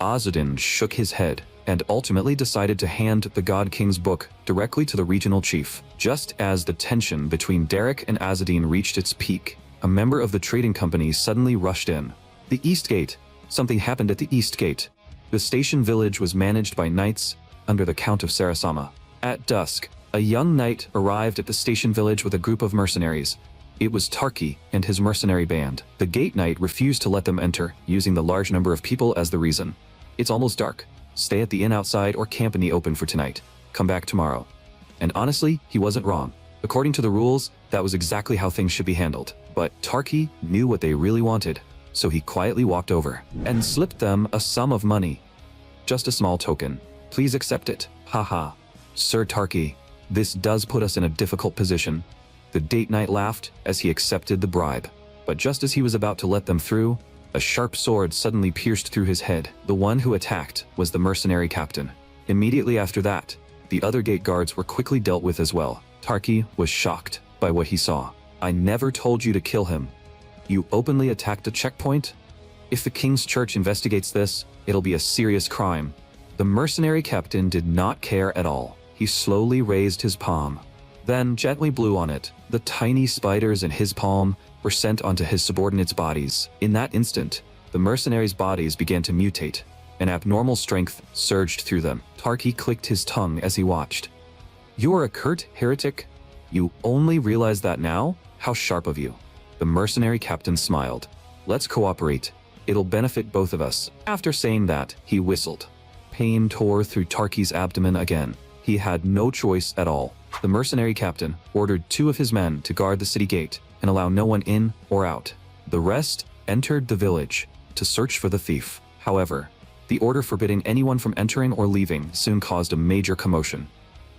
Azadin shook his head, and ultimately decided to hand the God King's book directly to the regional chief. Just as the tension between Derek and Azadin reached its peak, a member of the trading company suddenly rushed in. The East Gate. Something happened at the East Gate. The station village was managed by knights under the Count of Sarasama. At dusk, a young knight arrived at the station village with a group of mercenaries. It was Tarki and his mercenary band. The gate knight refused to let them enter, using the large number of people as the reason. It's almost dark. Stay at the inn outside or camp in the open for tonight. Come back tomorrow. And honestly, he wasn't wrong. According to the rules, that was exactly how things should be handled. But Tarki knew what they really wanted, so he quietly walked over and slipped them a sum of money. Just a small token. Please accept it. Haha. Sir Tarki, this does put us in a difficult position. The date knight laughed as he accepted the bribe. But just as he was about to let them through, a sharp sword suddenly pierced through his head. The one who attacked was the mercenary captain. Immediately after that, the other gate guards were quickly dealt with as well. Tarki was shocked by what he saw. I never told you to kill him. You openly attacked a checkpoint? If the King's Church investigates this, it'll be a serious crime. The mercenary captain did not care at all. He slowly raised his palm, then gently blew on it. The tiny spiders in his palm were sent onto his subordinates' bodies. In that instant, the mercenaries' bodies began to mutate. An abnormal strength surged through them. Tarki clicked his tongue as he watched. You're a Kurt heretic? You only realize that now? How sharp of you. The mercenary captain smiled. Let's cooperate. It'll benefit both of us. After saying that, he whistled. Pain tore through Tarki's abdomen again. He had no choice at all. The mercenary captain ordered 2 of his men to guard the city gate and allow no one in or out. The rest entered the village to search for the thief. However, the order forbidding anyone from entering or leaving soon caused a major commotion.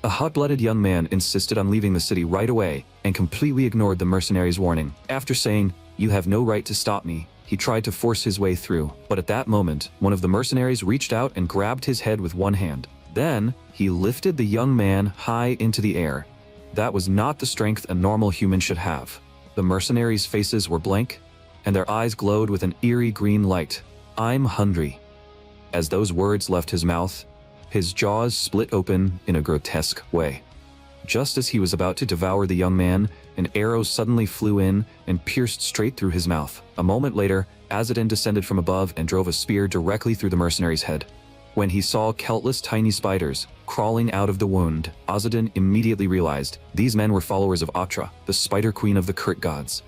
A hot-blooded young man insisted on leaving the city right away and completely ignored the mercenaries' warning. After saying, "You have no right to stop me," he tried to force his way through. But at that moment, one of the mercenaries reached out and grabbed his head with one hand. Then, he lifted the young man high into the air. That was not the strength a normal human should have. The mercenaries' faces were blank, and their eyes glowed with an eerie green light. I'm hungry. As those words left his mouth, his jaws split open in a grotesque way. Just as he was about to devour the young man, an arrow suddenly flew in and pierced straight through his mouth. A moment later, Azadin descended from above and drove a spear directly through the mercenary's head. When he saw countless tiny spiders crawling out of the wound, Azadin immediately realized these men were followers of Atra, the spider queen of the Kurt gods.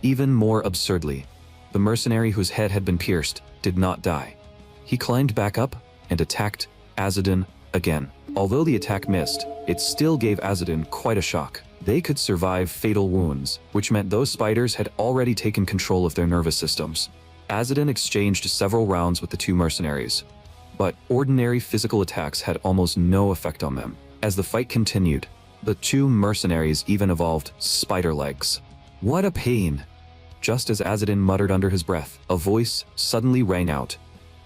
Even more absurdly, the mercenary whose head had been pierced did not die. He climbed back up and attacked Azadin again. Although the attack missed, it still gave Azadin quite a shock. They could survive fatal wounds, which meant those spiders had already taken control of their nervous systems. Azadin exchanged several rounds with the two mercenaries, but ordinary physical attacks had almost no effect on them. As the fight continued, the two mercenaries even evolved spider legs. What a pain! Just as Azadin muttered under his breath, a voice suddenly rang out.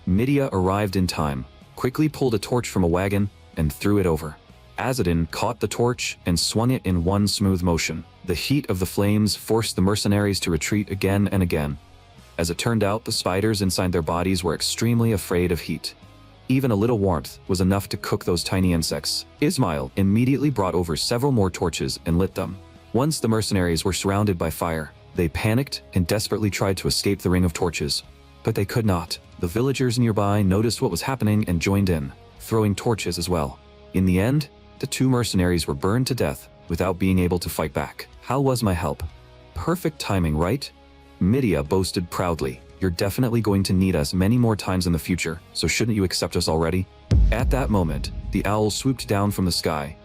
Midia arrived in time, quickly pulled a torch from a wagon, and threw it over. Azadin caught the torch and swung it in one smooth motion. The heat of the flames forced the mercenaries to retreat again and again. As it turned out, the spiders inside their bodies were extremely afraid of heat. Even a little warmth was enough to cook those tiny insects. Ismail immediately brought over several more torches and lit them. Once the mercenaries were surrounded by fire, they panicked and desperately tried to escape the ring of torches. But they could not. The villagers nearby noticed what was happening and joined in, throwing torches as well. In the end, the two mercenaries were burned to death without being able to fight back. How was my help? Perfect timing, right? Midia boasted proudly. You're definitely going to need us many more times in the future, so shouldn't you accept us already? At that moment, the owl swooped down from the sky.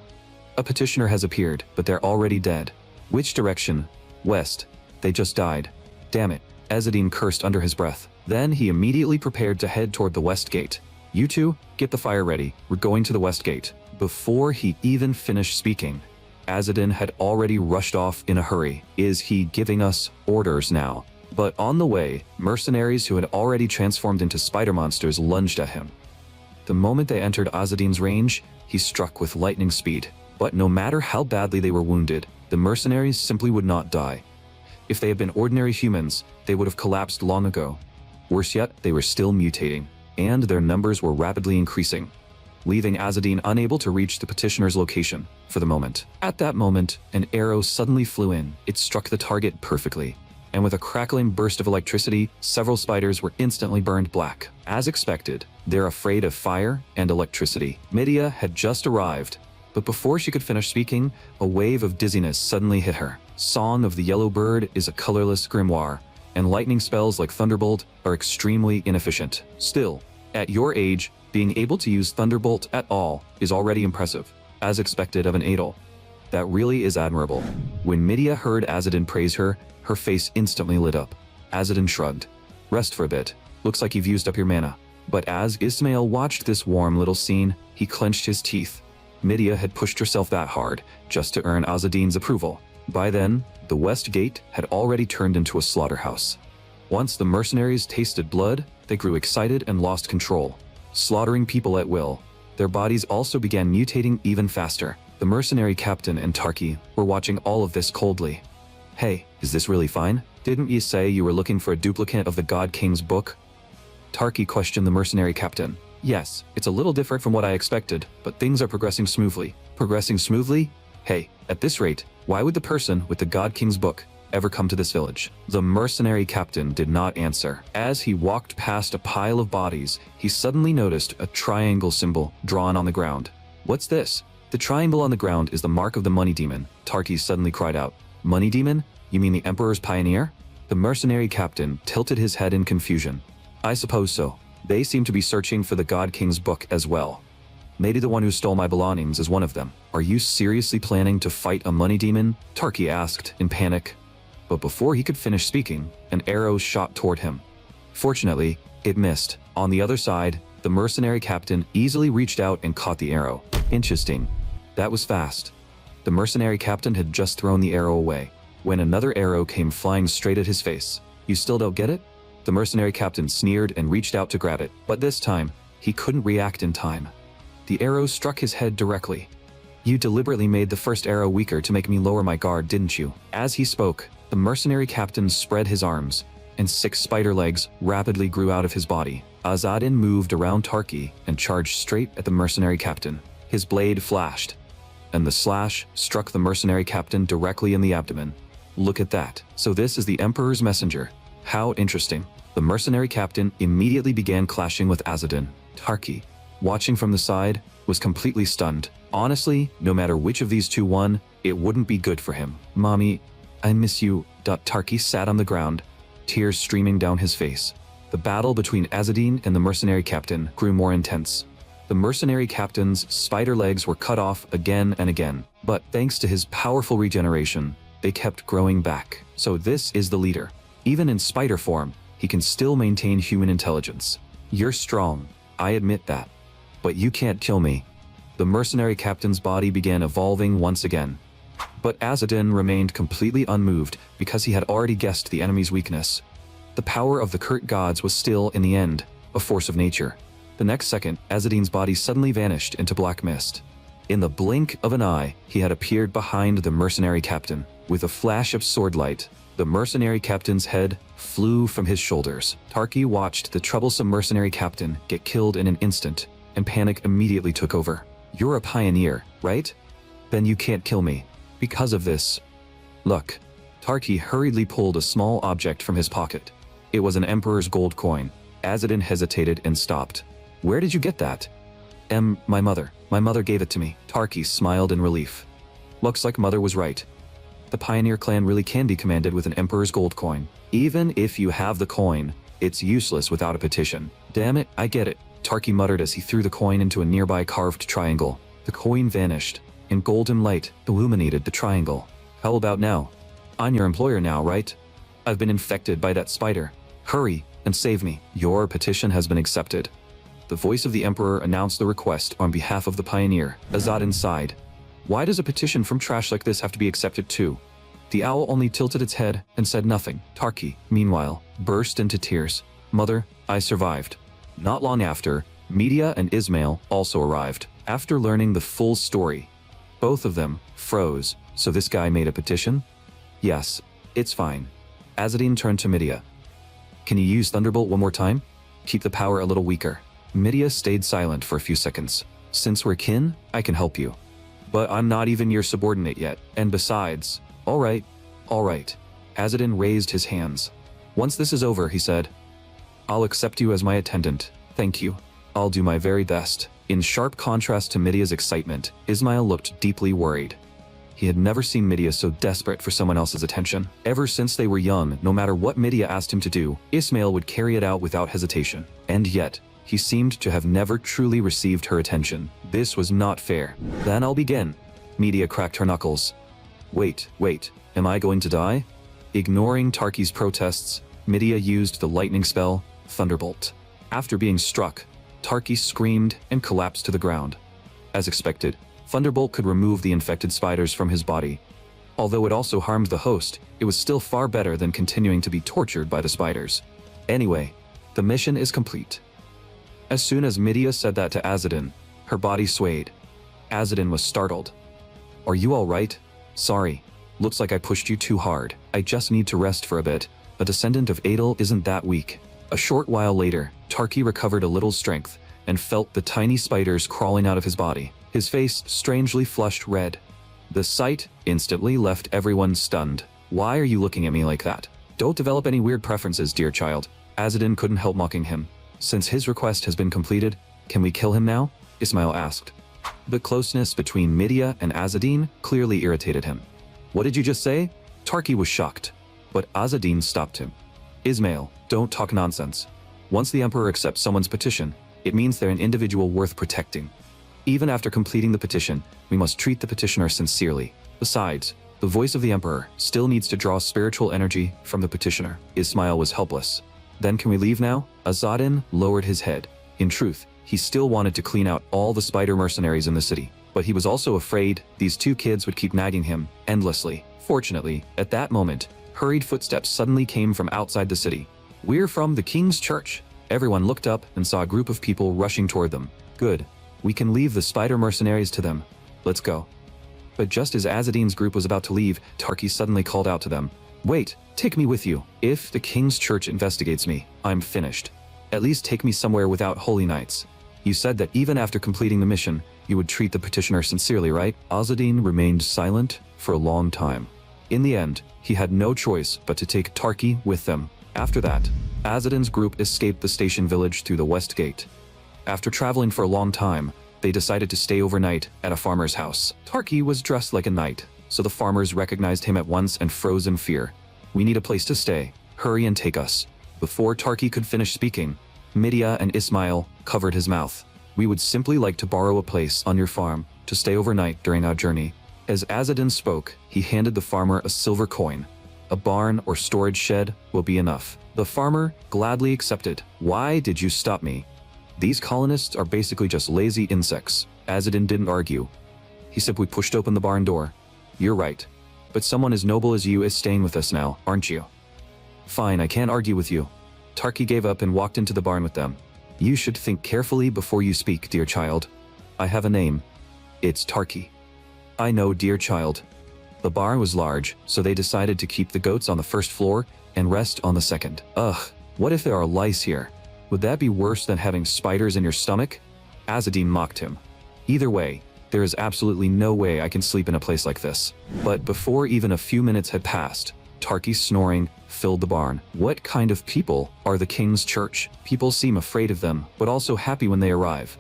A petitioner has appeared, but they're already dead. Which direction? West. They just died. Damn it, Azadin cursed under his breath. Then he immediately prepared to head toward the west gate. You two, get the fire ready. We're going to the west gate. Before he even finished speaking, Azadin had already rushed off in a hurry. Is he giving us orders now? But on the way, mercenaries who had already transformed into spider monsters lunged at him. The moment they entered Azadin's range, he struck with lightning speed. But no matter how badly they were wounded, the mercenaries simply would not die. If they had been ordinary humans, they would have collapsed long ago. Worse yet, they were still mutating, and their numbers were rapidly increasing, leaving Azadin unable to reach the petitioner's location for the moment. At that moment, an arrow suddenly flew in. It struck the target perfectly, and with a crackling burst of electricity, several spiders were instantly burned black. As expected, they're afraid of fire and electricity. Midia had just arrived, but before she could finish speaking, a wave of dizziness suddenly hit her. Song of the Yellow Bird is a colorless grimoire, and lightning spells like Thunderbolt are extremely inefficient. Still, at your age, being able to use Thunderbolt at all is already impressive, as expected of an Adel. That really is admirable. When Midia heard Azadin praise her, her face instantly lit up. Azadin shrugged. Rest for a bit. Looks like you've used up your mana. But as Ismail watched this warm little scene, he clenched his teeth. Midia had pushed herself that hard, just to earn Azadin's approval. By then, the west gate had already turned into a slaughterhouse. Once the mercenaries tasted blood, they grew excited and lost control, slaughtering people at will. Their bodies also began mutating even faster. The mercenary captain and Tarki were watching all of this coldly. Hey, is this really fine? Didn't you say you were looking for a duplicate of the God King's book? Tarki questioned the mercenary captain. Yes, it's a little different from what I expected, but things are progressing smoothly. Progressing smoothly? Hey, at this rate, why would the person with the God King's book ever come to this village? The mercenary captain did not answer. As he walked past a pile of bodies, he suddenly noticed a triangle symbol drawn on the ground. What's this? The triangle on the ground is the mark of the money demon, Tarki suddenly cried out. Money demon? You mean the Emperor's pioneer? The mercenary captain tilted his head in confusion. I suppose so. They seem to be searching for the God King's book as well. Maybe the one who stole my belongings is one of them. Are you seriously planning to fight a money demon? Tarki asked in panic. But before he could finish speaking, an arrow shot toward him. Fortunately, it missed. On the other side, the mercenary captain easily reached out and caught the arrow. Interesting. That was fast. The mercenary captain had just thrown the arrow away, when another arrow came flying straight at his face. You still don't get it? The mercenary captain sneered and reached out to grab it, but this time, he couldn't react in time. The arrow struck his head directly. You deliberately made the first arrow weaker to make me lower my guard, didn't you? As he spoke, the mercenary captain spread his arms, and 6 spider legs rapidly grew out of his body. Azadin moved around Tarki and charged straight at the mercenary captain. His blade flashed. and the slash struck the mercenary captain directly in the abdomen. Look at that. So this is the Emperor's messenger. How interesting. The mercenary captain immediately began clashing with Azadin. Tarki, watching from the side, was completely stunned. Honestly, no matter which of these two won, it wouldn't be good for him. Mommy, I miss you. Tarki sat on the ground, tears streaming down his face. The battle between Azadin and the mercenary captain grew more intense. The mercenary captain's spider legs were cut off again and again, but thanks to his powerful regeneration, they kept growing back. So this is the leader. Even in spider form, he can still maintain human intelligence. You're strong, I admit that. But you can't kill me. The mercenary captain's body began evolving once again. But Azadin remained completely unmoved because he had already guessed the enemy's weakness. The power of the Kurt gods was still, in the end, a force of nature. The next second, Azadin's body suddenly vanished into black mist. In the blink of an eye, he had appeared behind the mercenary captain. With a flash of sword light, the mercenary captain's head flew from his shoulders. Tarki watched the troublesome mercenary captain get killed in an instant, and panic immediately took over. You're a pioneer, right? Then you can't kill me. Because of this. Look. Tarki hurriedly pulled a small object from his pocket. It was an emperor's gold coin. Azadin hesitated and stopped. Where did you get that? My mother. My mother gave it to me. Tarki smiled in relief. Looks like mother was right. The pioneer clan really can be commanded with an emperor's gold coin. Even if you have the coin, it's useless without a petition. Damn it, I get it. Tarki muttered as he threw the coin into a nearby carved triangle. The coin vanished, and golden light illuminated the triangle. How about now? I'm your employer now, right? I've been infected by that spider. Hurry and save me. Your petition has been accepted. The voice of the emperor announced the request on behalf of the pioneer. Azadin sighed. Why does a petition from trash like this have to be accepted too? The owl only tilted its head and said nothing. Tarki, meanwhile, burst into tears. Mother, I survived. Not long after, Media and Ismail also arrived. After learning the full story, both of them froze. So this guy made a petition? Yes, it's fine. Azadin turned to Media. Can you use Thunderbolt one more time? Keep the power a little weaker. Media stayed silent for a few seconds. Since we're kin, I can help you. But I'm not even your subordinate yet, and besides... All right. Azadin raised his hands. Once this is over, he said, I'll accept you as my attendant. Thank you. I'll do my very best. In sharp contrast to Media's excitement, Ismail looked deeply worried. He had never seen Media so desperate for someone else's attention. Ever since they were young, no matter what Media asked him to do, Ismail would carry it out without hesitation. And yet, he seemed to have never truly received her attention. This was not fair. Then I'll begin. Media cracked her knuckles. Wait, am I going to die? Ignoring Tarki's protests, Media used the lightning spell, Thunderbolt. After being struck, Tarki screamed and collapsed to the ground. As expected, Thunderbolt could remove the infected spiders from his body. Although it also harmed the host, it was still far better than continuing to be tortured by the spiders. Anyway, the mission is complete. As soon as Media said that to Azadin, her body swayed. Azadin was startled. Are you all right? Sorry. Looks like I pushed you too hard. I just need to rest for a bit. A descendant of Adel isn't that weak. A short while later, Tarki recovered a little strength and felt the tiny spiders crawling out of his body. His face strangely flushed red. The sight instantly left everyone stunned. Why are you looking at me like that? Don't develop any weird preferences, dear child. Azadin couldn't help mocking him. Since his request has been completed, can we kill him now? Ismail asked. The closeness between Media and Azadin clearly irritated him. What did you just say? Tarki was shocked, but Azadin stopped him. Ismail, don't talk nonsense. Once the Emperor accepts someone's petition, it means they're an individual worth protecting. Even after completing the petition, we must treat the petitioner sincerely. Besides, the voice of the Emperor still needs to draw spiritual energy from the petitioner. Ismail was helpless. Then can we leave now? Azadin lowered his head. In truth, he still wanted to clean out all the spider mercenaries in the city, but he was also afraid these two kids would keep nagging him endlessly. Fortunately, at that moment, hurried footsteps suddenly came from outside the city. We're from the King's Church. Everyone looked up and saw a group of people rushing toward them. Good. We can leave the spider mercenaries to them. Let's go. But just as Azadin's group was about to leave, Tarki suddenly called out to them. Wait, take me with you. If the King's Church investigates me, I'm finished. At least take me somewhere without holy knights. You said that even after completing the mission, You would treat the petitioner sincerely, right? Azzedine remained silent for a long time. In the end, he had no choice but to take Tarki with them. After that, Azzedine's group escaped the station village through the west gate. After traveling for a long time, they decided to stay overnight at a farmer's house. Tarki was dressed like a knight, so the farmers recognized him at once and froze in fear. "We need a place to stay. Hurry and take us." Before Tarki could finish speaking, Midia and Ismail covered his mouth. "We would simply like to borrow a place on your farm to stay overnight during our journey." As Azzedine spoke, he handed the farmer a silver coin. "A barn or storage shed will be enough." The farmer gladly accepted. "Why did you stop me? These colonists are basically just lazy insects." Azzedine didn't argue. He simply pushed open the barn door. "You're right. But someone as noble as you is staying with us now, aren't you?" "Fine, I can't argue with you." Tarki gave up and walked into the barn with them. "You should think carefully before you speak, dear child. I have a name. It's Tarki." "I know, dear child." The barn was large, so they decided to keep the goats on the first floor and rest on the second. "Ugh, what if there are lice here? Would that be worse than having spiders in your stomach?" Azzedine mocked him. "Either way, there is absolutely no way I can sleep in a place like this." But before even a few minutes had passed, Tarki's snoring filled the barn. "What kind of people are the King's Church? People seem afraid of them, but also happy when they arrive."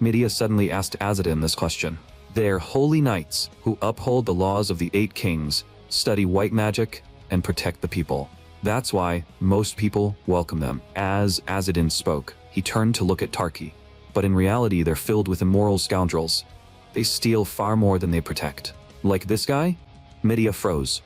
Midia suddenly asked Azzedine this question. "They're holy knights who uphold the laws of the 8 kings, study white magic, and protect the people. That's why most people welcome them." As Azzedine spoke, he turned to look at Tarki. "But in reality, they're filled with immoral scoundrels. They steal far more than they protect." "Like this guy?" Midia froze.